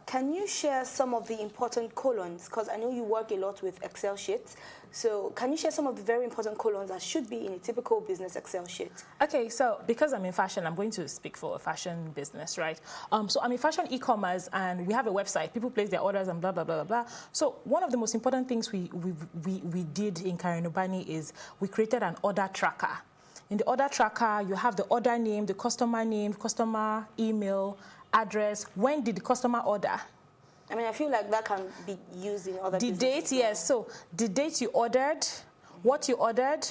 Can you share some of the important columns? Because I know you work a lot with Excel sheets. So can you share some of the very important columns that should be in a typical business Excel sheet? Okay, so because I'm in fashion, I'm going to speak for a fashion business, right? So I'm in fashion e-commerce, and we have a website. People place their orders and blah, blah, blah, blah, blah. So one of the most important things we did in Karinubani is we created an order tracker. In the order tracker, you have the order name, customer email, address, when did the customer order? I feel like that can be used in other businesses. The date, yes. So the date you ordered, what you ordered,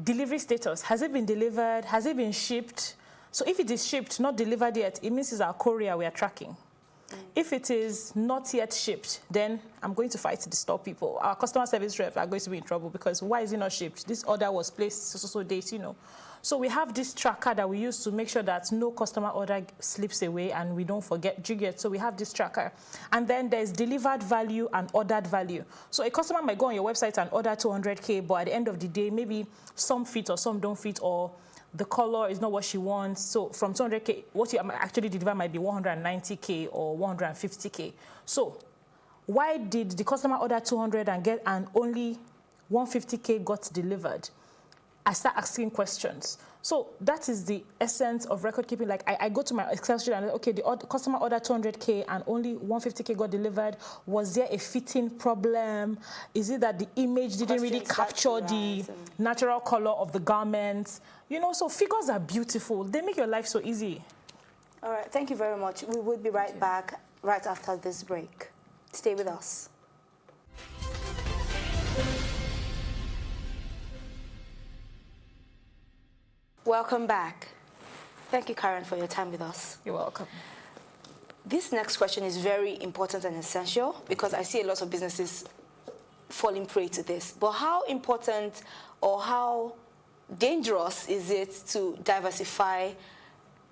delivery status. Has it been delivered? Has it been shipped? So if it is shipped, not delivered yet, it means it's our courier we are tracking. If it is not yet shipped, then I'm going to fight the store people. Our customer service rep are going to be in trouble because why is it not shipped? This order was placed so date, you know. So we have this tracker that we use to make sure that no customer order slips away and we don't forget. So we have this tracker. And then there's delivered value and ordered value. So a customer might go on your website and order 200K, but at the end of the day, maybe some fit or some don't fit, or the color is not what she wants. So from 200K, what you actually deliver might be 190K or 150K. So why did the customer order 200 and only 150K got delivered? I start asking questions. So that is the essence of record keeping. Like I go to my Excel sheet and okay, the customer ordered 200K and only 150K got delivered. Was there a fitting problem? Is it that the image didn't really capture the natural color of the garments? You know, so figures are beautiful. They make your life so easy. All right, thank you very much. We will be right back right after this break. Stay with us. Welcome back. Thank you, Karen, for your time with us. You're welcome. This next question is very important and essential because I see a lot of businesses falling prey to this. But how important or how dangerous is it to diversify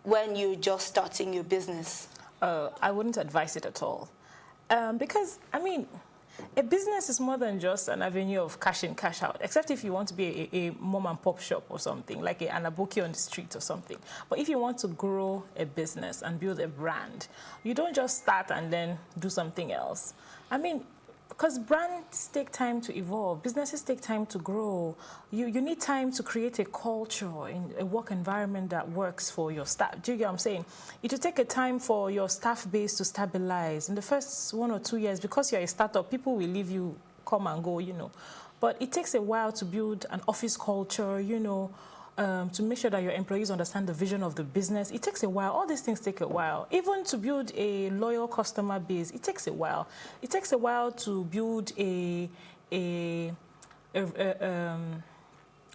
when you're just starting your business? I wouldn't advise it at all. Because, I mean, a business is more than just an avenue of cash in, cash out, except if you want to be a mom and pop shop or something, like an Anaboki on the street or something. But if you want to grow a business and build a brand, you don't just start and then do something else. I mean, because brands take time to evolve, businesses take time to grow. You need time to create a culture in a work environment that works for your staff. Do you get what I'm saying? It will take a time for your staff base to stabilize. In the first 1 or 2 years, because you're a startup, people will leave you, come and go, you know. But it takes a while to build an office culture, you know, to make sure that your employees understand the vision of the business. It takes a while. All these things take a while. Even to build a loyal customer base, it takes a while. It takes a while to build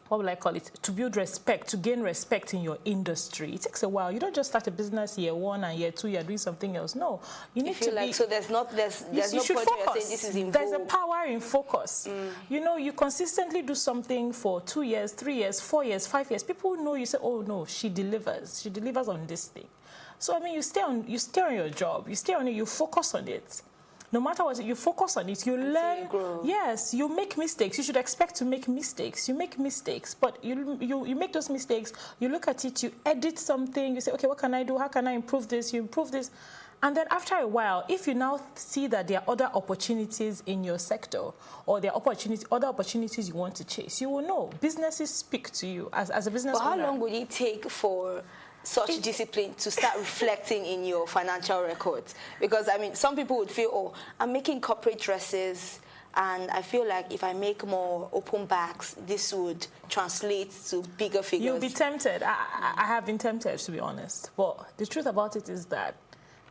what will I call it? To build respect, to gain respect in your industry. It takes a while. You don't just start a business year 1 and year 2, you're doing something else. No, you need to be. So there's no point where you're saying this is involved. There's a power in focus. You know, you consistently do something for 2 years, 3 years, 4 years, 5 years. People know you say, oh no, she delivers. She delivers on this thing. So I mean, you stay on your job. You stay on it. You focus on it. No matter what, you focus on it, you learn. Yes, you make mistakes. You should expect to make mistakes. You make mistakes, but you make those mistakes, you look at it, you edit something, you say, okay, what can I do? How can I improve this? You improve this. And then after a while, if you now see that there are other opportunities in your sector or there are other opportunities you want to chase, you will know. Businesses speak to you as a business owner. But how long would it take for such discipline to start reflecting in your financial records? Because, I mean, some people would feel, oh, I'm making corporate dresses, and I feel like if I make more open backs, this would translate to bigger figures. You'll be tempted. I have been tempted, to be honest. But the truth about it is that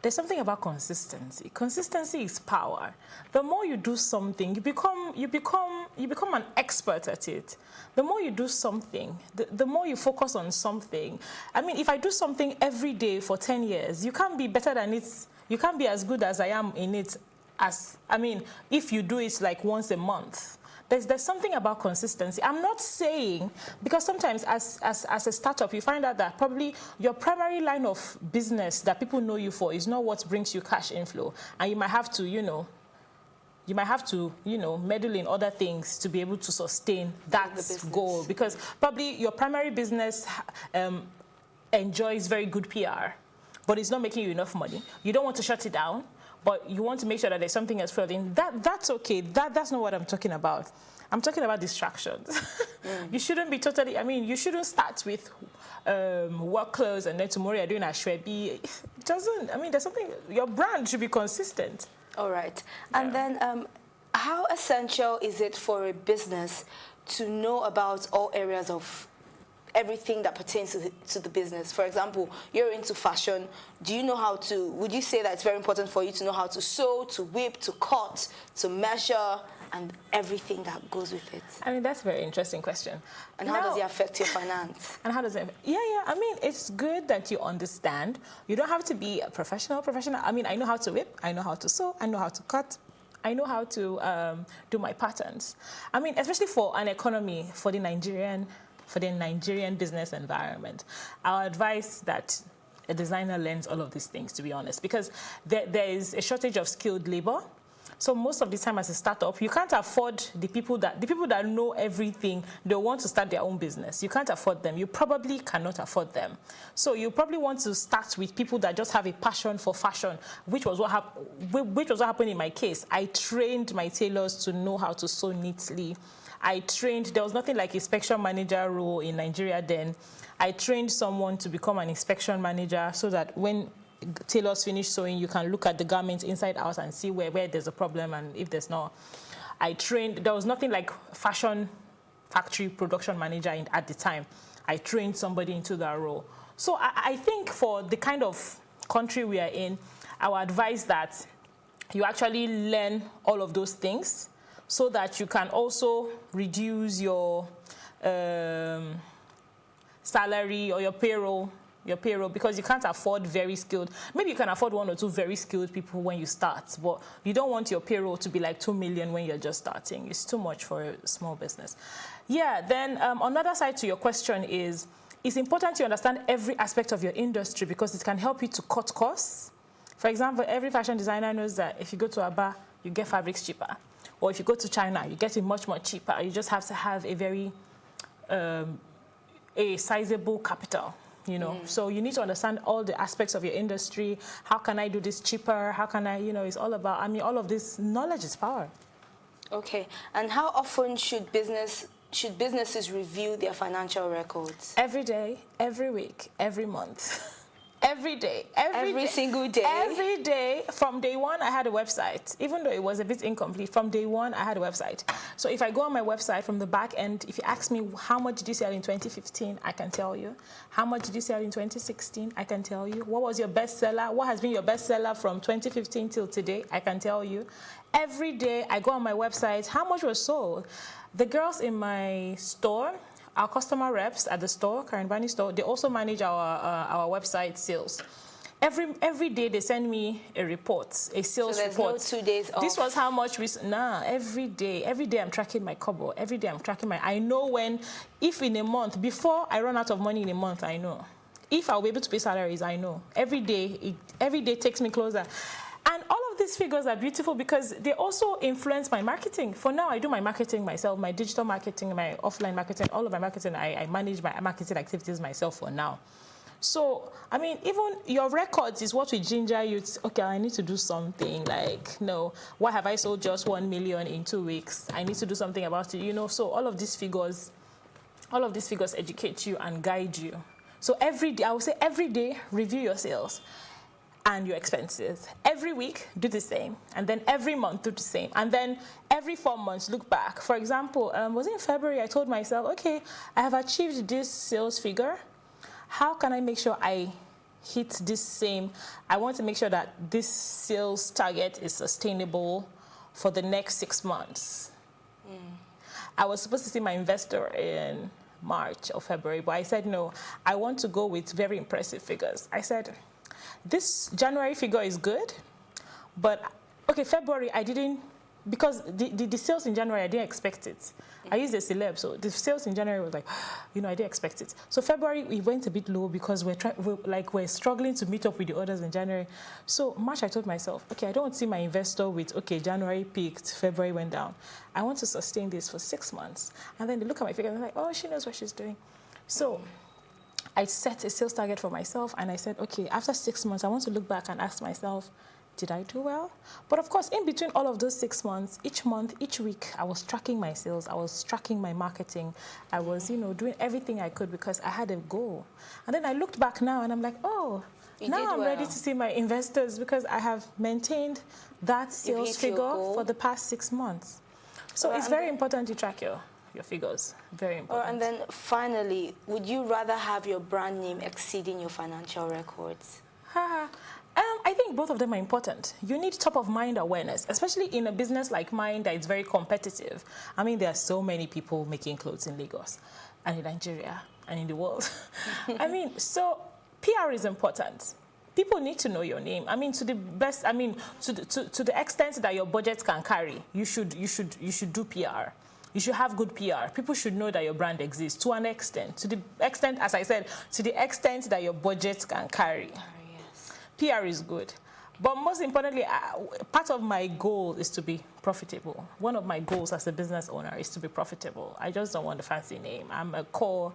there's something about consistency. Consistency is power. The more you do something, you become an expert at it. The more you do something, the more you focus on something. I mean, if I do something every day for 10 years, you can't be better than it. You can't be as good as I am in it as, I mean, if you do it like once a month. There's something about consistency. I'm not saying, because sometimes as a startup, you find out that probably your primary line of business that people know you for is not what brings you cash inflow. And you might have to, meddle in other things to be able to sustain that goal. Because probably your primary business enjoys very good PR, but it's not making you enough money. You don't want to shut it down, but you want to make sure that there's something else filled in. That's okay. That's not what I'm talking about. I'm talking about distractions. You shouldn't be totally, I mean, you shouldn't start with work clothes and then tomorrow you're doing a shwebi. It doesn't, I mean, there's something, your brand should be consistent. All right. And then how essential is it for a business to know about all areas of everything that pertains to the business? For example, you're into fashion. Do you know how to, would you say that it's very important for you to know how to sew, to whip, to cut, to measure, and everything that goes with it? I mean, that's a very interesting question. And how does it affect your finance? And how does it? Yeah. I mean, it's good that you understand. You don't have to be a professional. I mean, I know how to whip. I know how to sew. I know how to cut. I know how to do my patterns. I mean, especially for an economy, for the Nigerian business environment, I would advise that a designer learns all of these things, to be honest, because there is a shortage of skilled labor. So most of the time as a startup, you can't afford the people that know everything. They want to start their own business. You can't afford them. You probably cannot afford them. So you probably want to start with people that just have a passion for fashion, which was what happened in my case. I trained my tailors to know how to sew neatly. There was nothing like inspection manager role in Nigeria then. I trained someone to become an inspection manager so that when tailors finish sewing, you can look at the garments inside out and see where there's a problem and if there's not. There was nothing like fashion factory production manager at the time. I trained somebody into that role. So I think for the kind of country we are in, I would advise that you actually learn all of those things so that you can also reduce your salary or your payroll your payroll because you can't afford very skilled. Maybe you can afford 1 or 2 very skilled people when you start, but you don't want your payroll to be like 2 million when you're just starting. It's too much for a small business. Yeah, then another side to your question is, it's important to understand every aspect of your industry because it can help you to cut costs. For example, every fashion designer knows that if you go to Aba, you get fabrics cheaper. Or if you go to China, you get it much more cheaper. You just have to have a very a sizable capital, you know. So you need to understand all the aspects of your industry. How can I do this cheaper? How can I, you know, it's all about, I mean, all of this knowledge is power. Okay. And how often should businesses review their financial records? Every day, every week, every month. Every day. Every single day? Every day. From day one, I had a website. Even though it was a bit incomplete, from day one, I had a website. So if I go on my website from the back end, if you ask me how much did you sell in 2015, I can tell you. How much did you sell in 2016? I can tell you. What was your bestseller? What has been your bestseller from 2015 till today? I can tell you. Every day, I go on my website. How much was sold? The girls in my store, our customer reps at the store, Karen Bani store, they also manage our website sales. Every day they send me a report, a sales report. So there's no 2 days off? This was how much we, every day I'm tracking my kobo. Every day I'm tracking I know when, if in a month, before I run out of money in a month, I know. If I'll be able to pay salaries, I know. Every day takes me closer. And all of these figures are beautiful because they also influence my marketing. For now, I do my marketing myself, my digital marketing, my offline marketing, all of my marketing. I manage my marketing activities myself for now. So, I mean, even your records is what will ginger you to, okay, I need to do something. Like, no, why have I sold just 1 million in 2 weeks? I need to do something about it, you know. So all of these figures educate you and guide you. So every day, I would say every day, review your sales and your expenses. Every week, do the same. And then every month, do the same. And then every 4 months, look back. For example, was it in February, I told myself, okay, I have achieved this sales figure. How can I make sure I hit this same? I want to make sure that this sales target is sustainable for the next 6 months. I was supposed to see my investor in March or February, but I said, no, I want to go with very impressive figures. I said, this January figure is good, but okay, February I didn't, because the sales in January I didn't expect it. I used a celeb, so the sales in January was like, you know, I didn't expect it. So February we went a bit low because we're struggling to meet up with the orders in January. So March I told myself, okay, I don't want to see my investor with, okay, January peaked, February went down. I want to sustain this for 6 months. And then they look at my figure and they're like, oh, she knows what she's doing. So I set a sales target for myself and I said, okay, after 6 months, I want to look back and ask myself, did I do well? But of course, in between all of those 6 months, each month, each week, I was tracking my sales. I was tracking my marketing. I was, you know, doing everything I could because I had a goal. And then I looked back now and I'm like, oh, now I'm ready to see my investors because I have maintained that sales figure for the past 6 months. So it's very important to track your figures. Very important. And then finally, would you rather have your brand name exceeding your financial records? I think both of them are important. You need top-of-mind awareness, especially in a business like mine that is very competitive. I mean, there are so many people making clothes in Lagos and in Nigeria and in the world. I mean, so PR is important. People need to know your name. I mean, to the best. I mean, to the extent that your budget can carry, you should do PR. You should have good PR. People should know that your brand exists to an extent. To the extent, as I said, to the extent that your budget can carry. PR is good. But most importantly, part of my goal is to be profitable. One of my goals as a business owner is to be profitable. I just don't want a fancy name. I'm a core,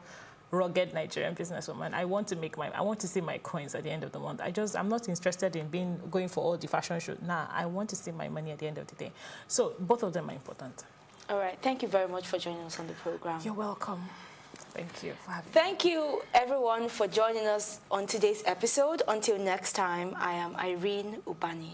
rugged Nigerian businesswoman. I want to see my coins at the end of the month. I'm not interested in going for all the fashion shows. Nah, I want to see my money at the end of the day. So both of them are important. All right. Thank you very much for joining us on the program. You're welcome. Thank you for having me. Thank you, everyone, for joining us on today's episode. Until next time, I am Irene Ubani.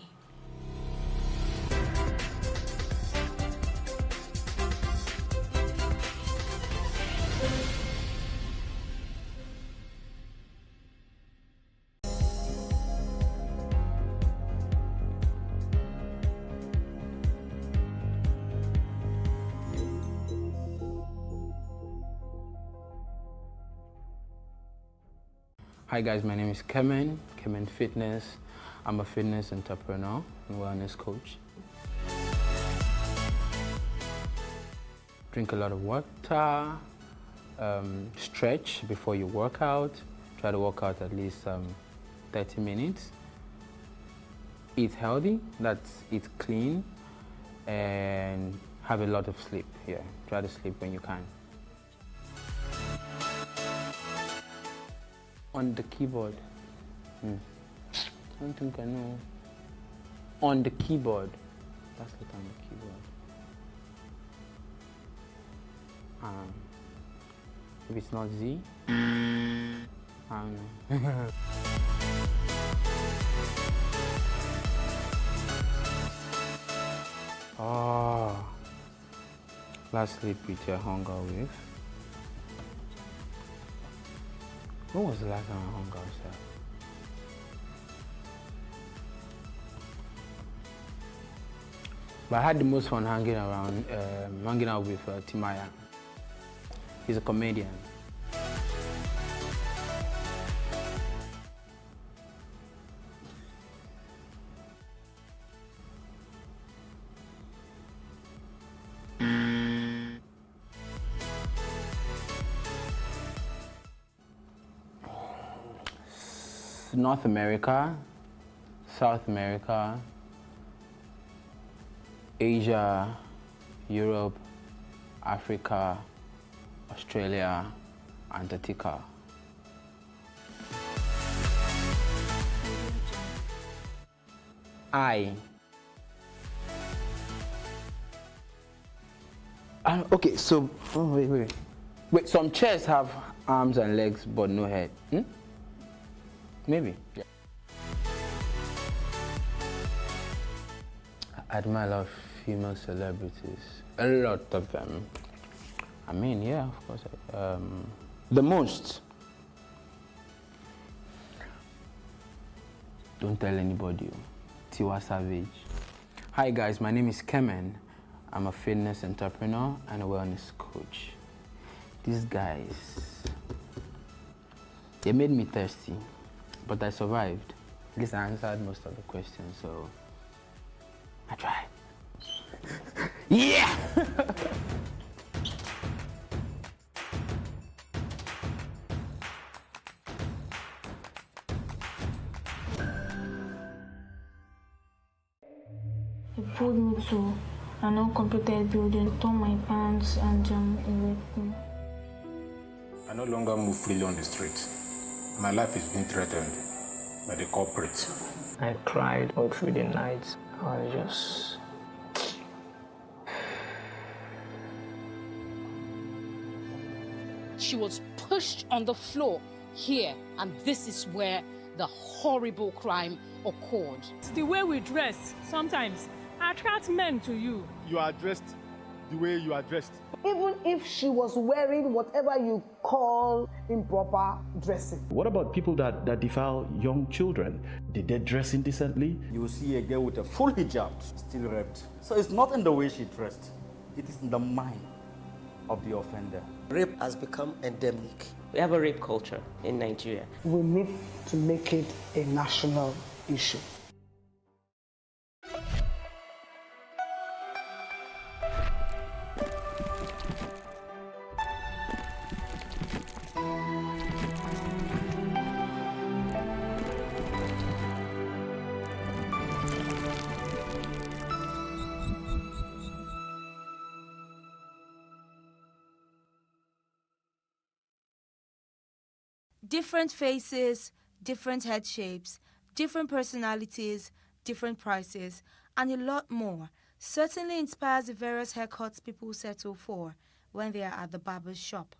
Hi guys, my name is Kemen Fitness. I'm a fitness entrepreneur and wellness coach. Drink a lot of water, stretch before you work out. Try to work out at least 30 minutes. Eat healthy, that's eat clean, and have a lot of sleep. Yeah, try to sleep when you can. On the keyboard. I don't think I know. On the keyboard. That's it, on the keyboard. If it's not Z, I don't know. Oh, last sleep with your hunger with. When was the last time I hung outside? But I had the most fun hanging out with Timaya. He's a comedian. North America, South America, Asia, Europe, Africa, Australia, Antarctica. Okay, so wait. Some chairs have arms and legs but no head. Maybe. Yeah. I admire a lot of female celebrities. A lot of them. I mean, yeah, of course. The most. Don't tell anybody. Tiwa Savage. Hi guys, my name is Kemen. I'm a fitness entrepreneur and a wellness coach. These guys, they made me thirsty. But I survived. At least I answered most of the questions, so I tried. Yeah! He pulled me to an uncompleted building, tore my pants and raped me. I no longer move freely on the street. My life is being threatened by the corporate. I cried all through the night. I was just... She was pushed on the floor here, and this is where the horrible crime occurred. It's the way we dress sometimes attracts men to you. You are dressed the way you are dressed. Even if she was wearing whatever you call improper dressing. What about people that defile young children? Did they dress indecently? You will see a girl with a full hijab still raped. So it's not in the way she dressed. It is in the mind of the offender. Rape has become endemic. We have a rape culture in Nigeria. We need to make it a national issue. Different faces, different head shapes, different personalities, different prices, and a lot more certainly inspires the various haircuts people settle for when they are at the barber's shop.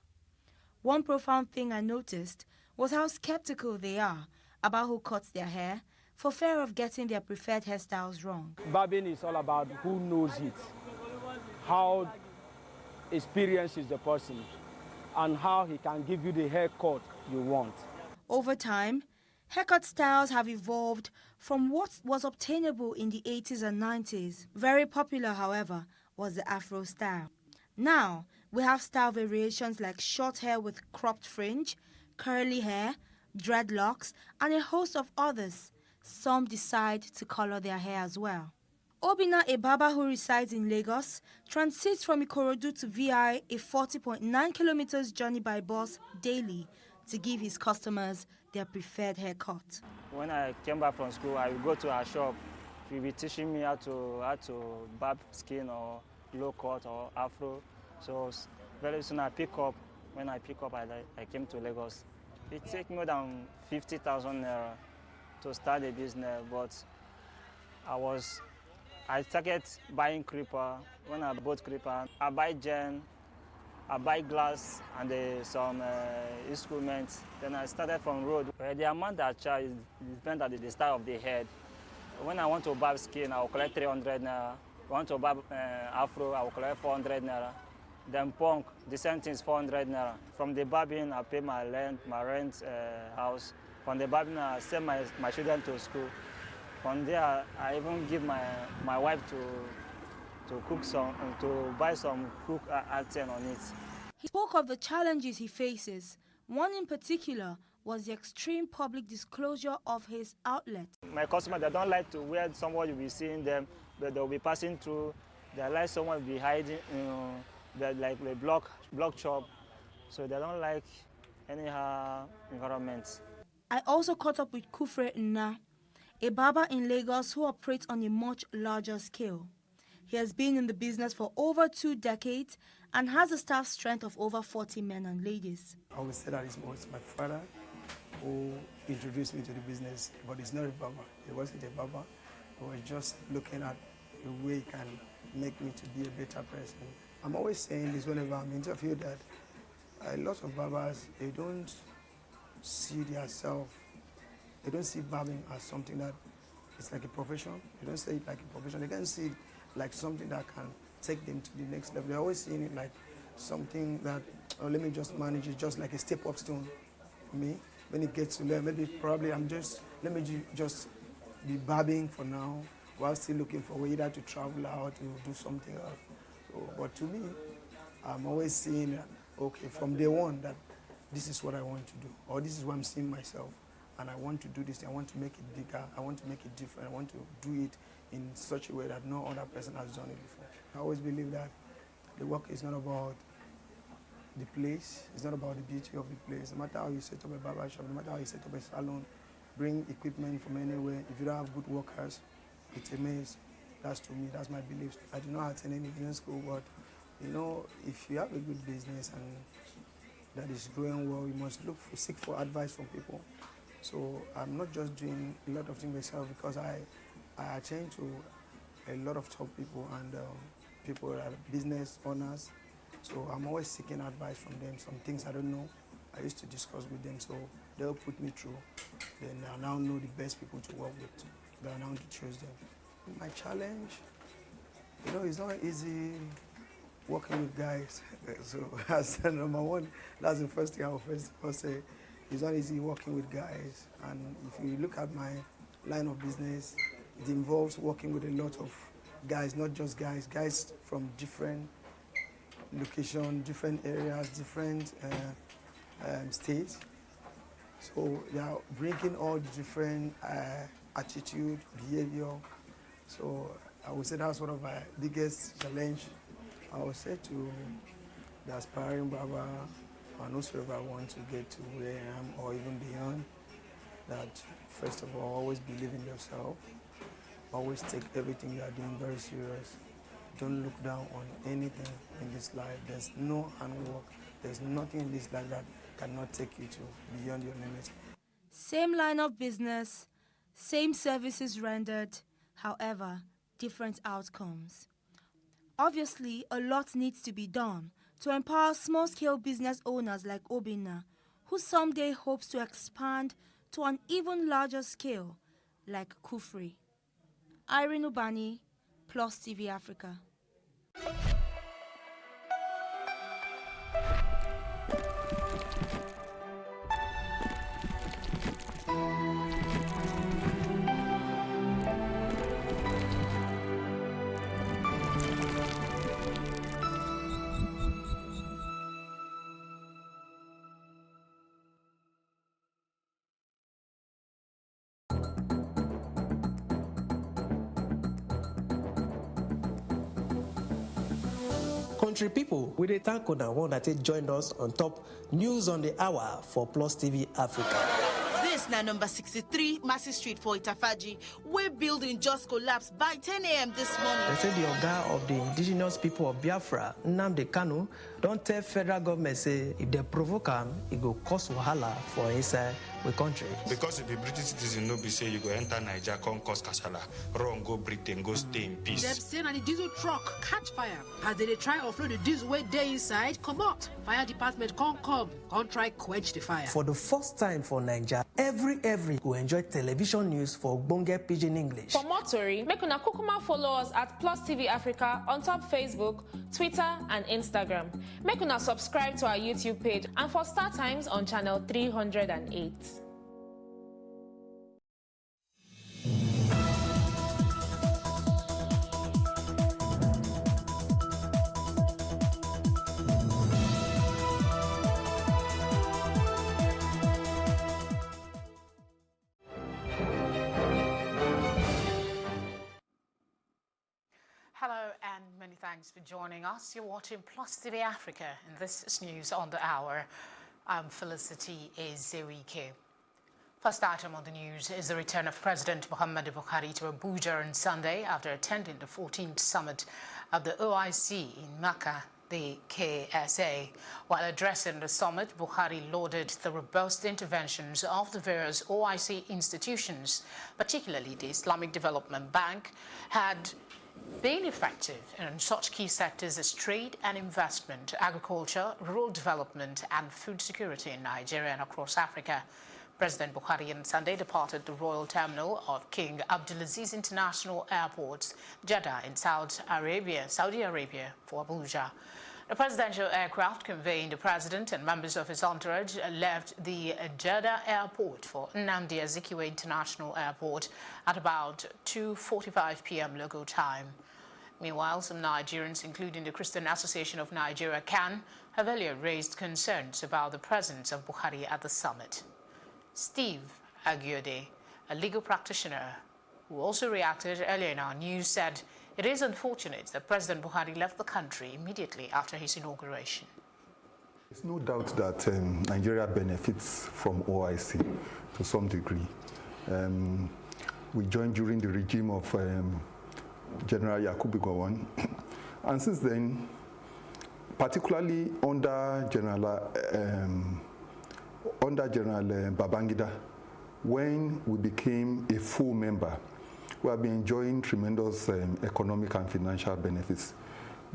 One profound thing I noticed was how skeptical they are about who cuts their hair for fear of getting their preferred hairstyles wrong. Barbing is all about who knows it, how experienced is the person, and how he can give you the haircut you want. Over time, haircut styles have evolved from what was obtainable in the 80s and 90s. Very popular, however, was the Afro style. Now, we have style variations like short hair with cropped fringe, curly hair, dreadlocks, and a host of others. Some decide to color their hair as well. Obinna, a barber who resides in Lagos, transits from Ikorodu to VI, a 40.9 kilometers journey by bus daily, to give his customers their preferred haircut. When I came back from school, I would go to her shop. She would be teaching me how to barb skin or low cut or afro. So very soon I pick up. When I pick up, I came to Lagos. It took more than 50,000 naira to start a business, but I started buying creeper. When I bought creeper, I buy gen, I buy glass and some instruments. Then I started from road. The amount that I charge depends on the style of the head. When I want to barb skin, I will collect 300 naira. If I want to barb afro, I will collect 400 naira. Then punk, the same thing is 400 naira. From the barbing, I pay my rent house. From the barbing, I send my children to school. From there, I even give my wife to cook to buy some cook item on it. He spoke of the challenges he faces. One in particular was the extreme public disclosure of his outlet. My customers, they don't like to where someone will be seeing them, but they'll be passing through. They like someone will be hiding, like a block shop. So they don't like any environment. I also caught up with Kufre Nna, a barber in Lagos who operates on a much larger scale. He has been in the business for over 2 decades and has a staff strength of over 40 men and ladies. I would say that it was my father who introduced me to the business, but he's not a barber. He wasn't a barber. He was just looking at the way he can make me to be a better person. I'm always saying this whenever I'm interviewed that a lot of barbers, they don't see themselves. They don't see barbing as something that is like a profession. They don't see it like a profession. They can see it like something that can take them to the next level. They're always seeing it like something that, oh, let me just manage it, just like a step-up stone for me. When it gets to there, let me just be barbing for now while still looking for either to travel out or do something else. So, but to me, I'm always seeing that, okay, from day one, that this is what I want to do, or this is what I'm seeing myself. And I want to do this, I want to make it bigger, I want to make it different, I want to do it in such a way that no other person has done it before. I always believe that the work is not about the place, it's not about the beauty of the place. No matter how you set up a barber shop, no matter how you set up a salon, bring equipment from anywhere. If you don't have good workers, it's a mess. That's to me, that's my belief. I do not attend any business school, but you know, if you have a good business and that is growing well, you must seek for advice from people. So I'm not just doing a lot of things myself because I attend to a lot of top people and people that are business owners. So I'm always seeking advice from them. Some things I don't know, I used to discuss with them. So they'll put me through. Then I now know the best people to work with. Then I now to choose them. My challenge, you know, it's not easy working with guys. So that's number one. That's the first thing I will first say. It's not easy working with guys. And if you look at my line of business, it involves working with a lot of guys, not just guys, guys from different locations, different areas, different states. So they are bringing all the different attitude, behavior. So I would say that's one of my biggest challenge. I would say to the aspiring barber and whosoever want to get to where I am or even beyond, that first of all, always believe in yourself. Always take everything you are doing very serious. Don't look down on anything in this life. There's no handwork. There's nothing in this life that cannot take you to beyond your limits. Same line of business, same services rendered, however, different outcomes. Obviously, a lot needs to be done to empower small-scale business owners like Obinna, who someday hopes to expand to an even larger scale like Kufre. Irene Ubani, Plus TV Africa. country people, we dey thank una one that joined us on top News on the Hour for Plus TV Africa. This na number 63 Massey Street for Itafaji, where building just collapsed by 10 a.m. this morning. They say the Oga of the indigenous people of Biafra, Nnamdi Kanu, don't tell federal government say if they provoke him, it go cause wahala for inside the country. Because if the British citizen no be say you go enter Nigeria, come cause kasala, run go Britain, go stay in peace. Them say na the diesel truck catch fire as they try offload the diesel way day inside. Come out, fire department come try quench the fire. For the first time for Nigeria, every will enjoy television news for Ogbonge Pidgin English. For more tori, make una kukuma follow us at Plus TV Africa on top Facebook, Twitter, and Instagram. Make una subscribe to our YouTube page and for Star Times on channel 308. Hello and many thanks for joining us. You're watching Plus TV Africa and this is News on the Hour. I'm Felicity Ezewike. First item on the news is the return of President Muhammadu Buhari to Abuja on Sunday after attending the 14th summit of the OIC in Makkah, the KSA. While addressing the summit, Buhari lauded the robust interventions of the various OIC institutions, particularly the Islamic Development Bank, had been effective in such key sectors as trade and investment, agriculture, rural development, and food security in Nigeria and across Africa. President Buhari on Sunday departed the royal terminal of King Abdulaziz International Airport, Jeddah in Saudi Arabia, for Abuja. The presidential aircraft conveying the president and members of his entourage left the Jeddah airport for Nnamdi Azikiwe International Airport at about 2:45 p.m. local time. Meanwhile, some Nigerians, including the Christian Association of Nigeria, CAN, have earlier raised concerns about the presence of Buhari at the summit. Steve Agiode, a legal practitioner who also reacted earlier in our news, said it is unfortunate that President Buhari left the country immediately after his inauguration. There's no doubt that Nigeria benefits from OIC to some degree. We joined during the regime of General Yakubu Gowon, and since then, particularly under General Babangida, when we became a full member, we have been enjoying tremendous economic and financial benefits.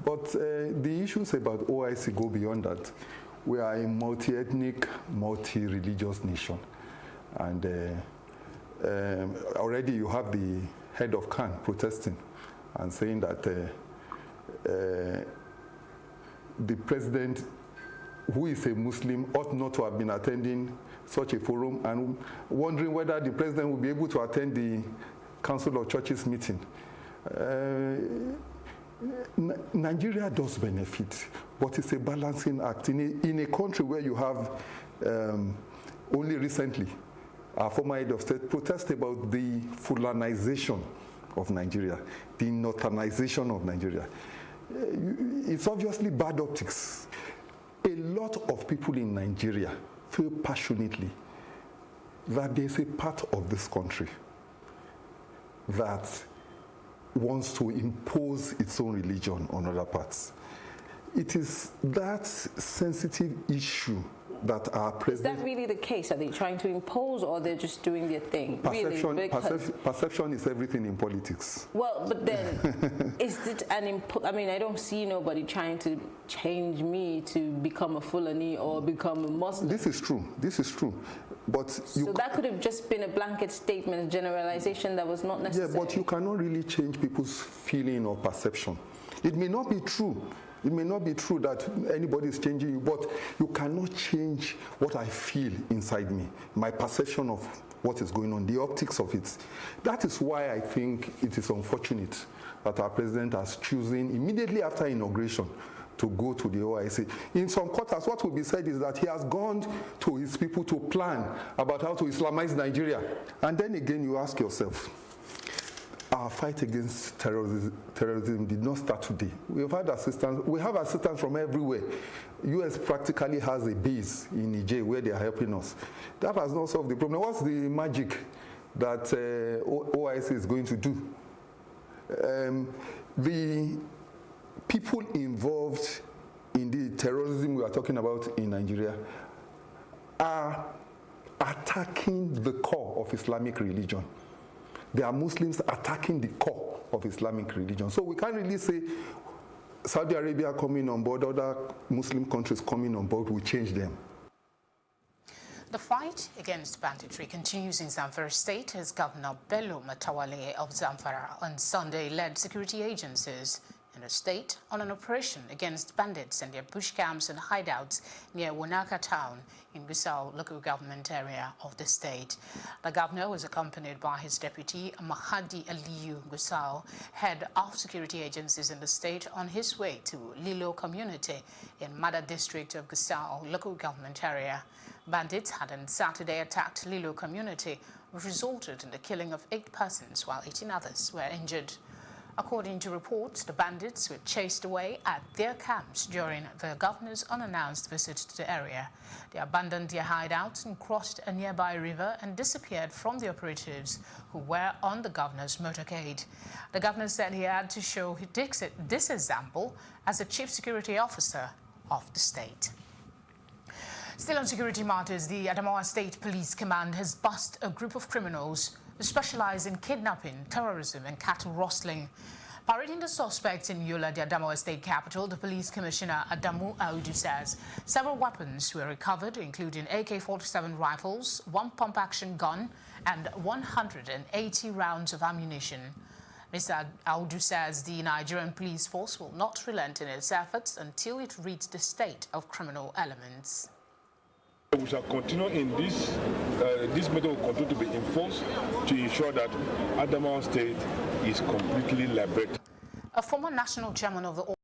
But the issues about OIC go beyond that. We are a multi-ethnic, multi-religious nation. And already you have the head of CAN protesting and saying that the president, who is a Muslim, ought not to have been attending such a forum, and wondering whether the president will be able to attend the Council of Churches meeting. Nigeria does benefit, but it's a balancing act. In a country where you have only recently our former head of state protest about the Fulanization of Nigeria, the northernization of Nigeria. It's obviously bad optics. A lot of people in Nigeria feel passionately that there's a part of this country that wants to impose its own religion on other parts. It is that sensitive issue that our president... Is that really the case? Are they trying to impose, or they're just doing their thing? Perception is everything in politics. Well, but then, is it an I mean, I don't see nobody trying to change me to become a Fulani or become a Muslim. This is true. This is true. But so that could have just been a blanket statement, a generalization that was not necessary. Yeah, but you cannot really change people's feeling or perception. It may not be true. It may not be true that anybody is changing you, but you cannot change what I feel inside me, my perception of what is going on, the optics of it. That is why I think it is unfortunate that our president has chosen immediately after inauguration to go to the OIC. In some quarters, what will be said is that he has gone to his people to plan about how to Islamize Nigeria. And then again, you ask yourself, our fight against terrorism did not start today. We have assistance from everywhere. US practically has a base in Niger where they are helping us. That has not solved the problem. What's the magic that OIC is going to do? The people involved in the terrorism we are talking about in Nigeria are attacking the core of Islamic religion. They are Muslims attacking the core of Islamic religion. So we can't really say Saudi Arabia coming on board, other Muslim countries coming on board will change them. The fight against banditry continues in Zamfara State as Governor Bello Matawalle of Zamfara on Sunday led security agencies in the state on an operation against bandits and their bush camps and hideouts near Wanaka town in Gusau local government area of the state. The governor was accompanied by his deputy Mahadi Aliyu Gusau, head of security agencies in the state, on his way to Lilo community in Mada district of Gusau local government area. Bandits had on Saturday attacked Lilo community, which resulted in the killing of 8 persons while 18 others were injured. According to reports, the bandits were chased away at their camps during the governor's unannounced visit to the area. They abandoned their hideouts and crossed a nearby river and disappeared from the operatives who were on the governor's motorcade. The governor said he had to show this example as a chief security officer of the state. Still on security matters, the Adamawa State Police Command has busted a group of criminals who specialize in kidnapping, terrorism and cattle rustling. Parading the suspects in Yola, the Adamawa State capital, the police commissioner Adamu Audu says several weapons were recovered, including AK-47 rifles, 1 pump-action gun and 180 rounds of ammunition. Mr. Audu says the Nigerian police force will not relent in its efforts until it rids the state of criminal elements. We shall continue in this. This method will continue to be enforced to ensure that Adamawa State is completely liberated. A former national chairman of the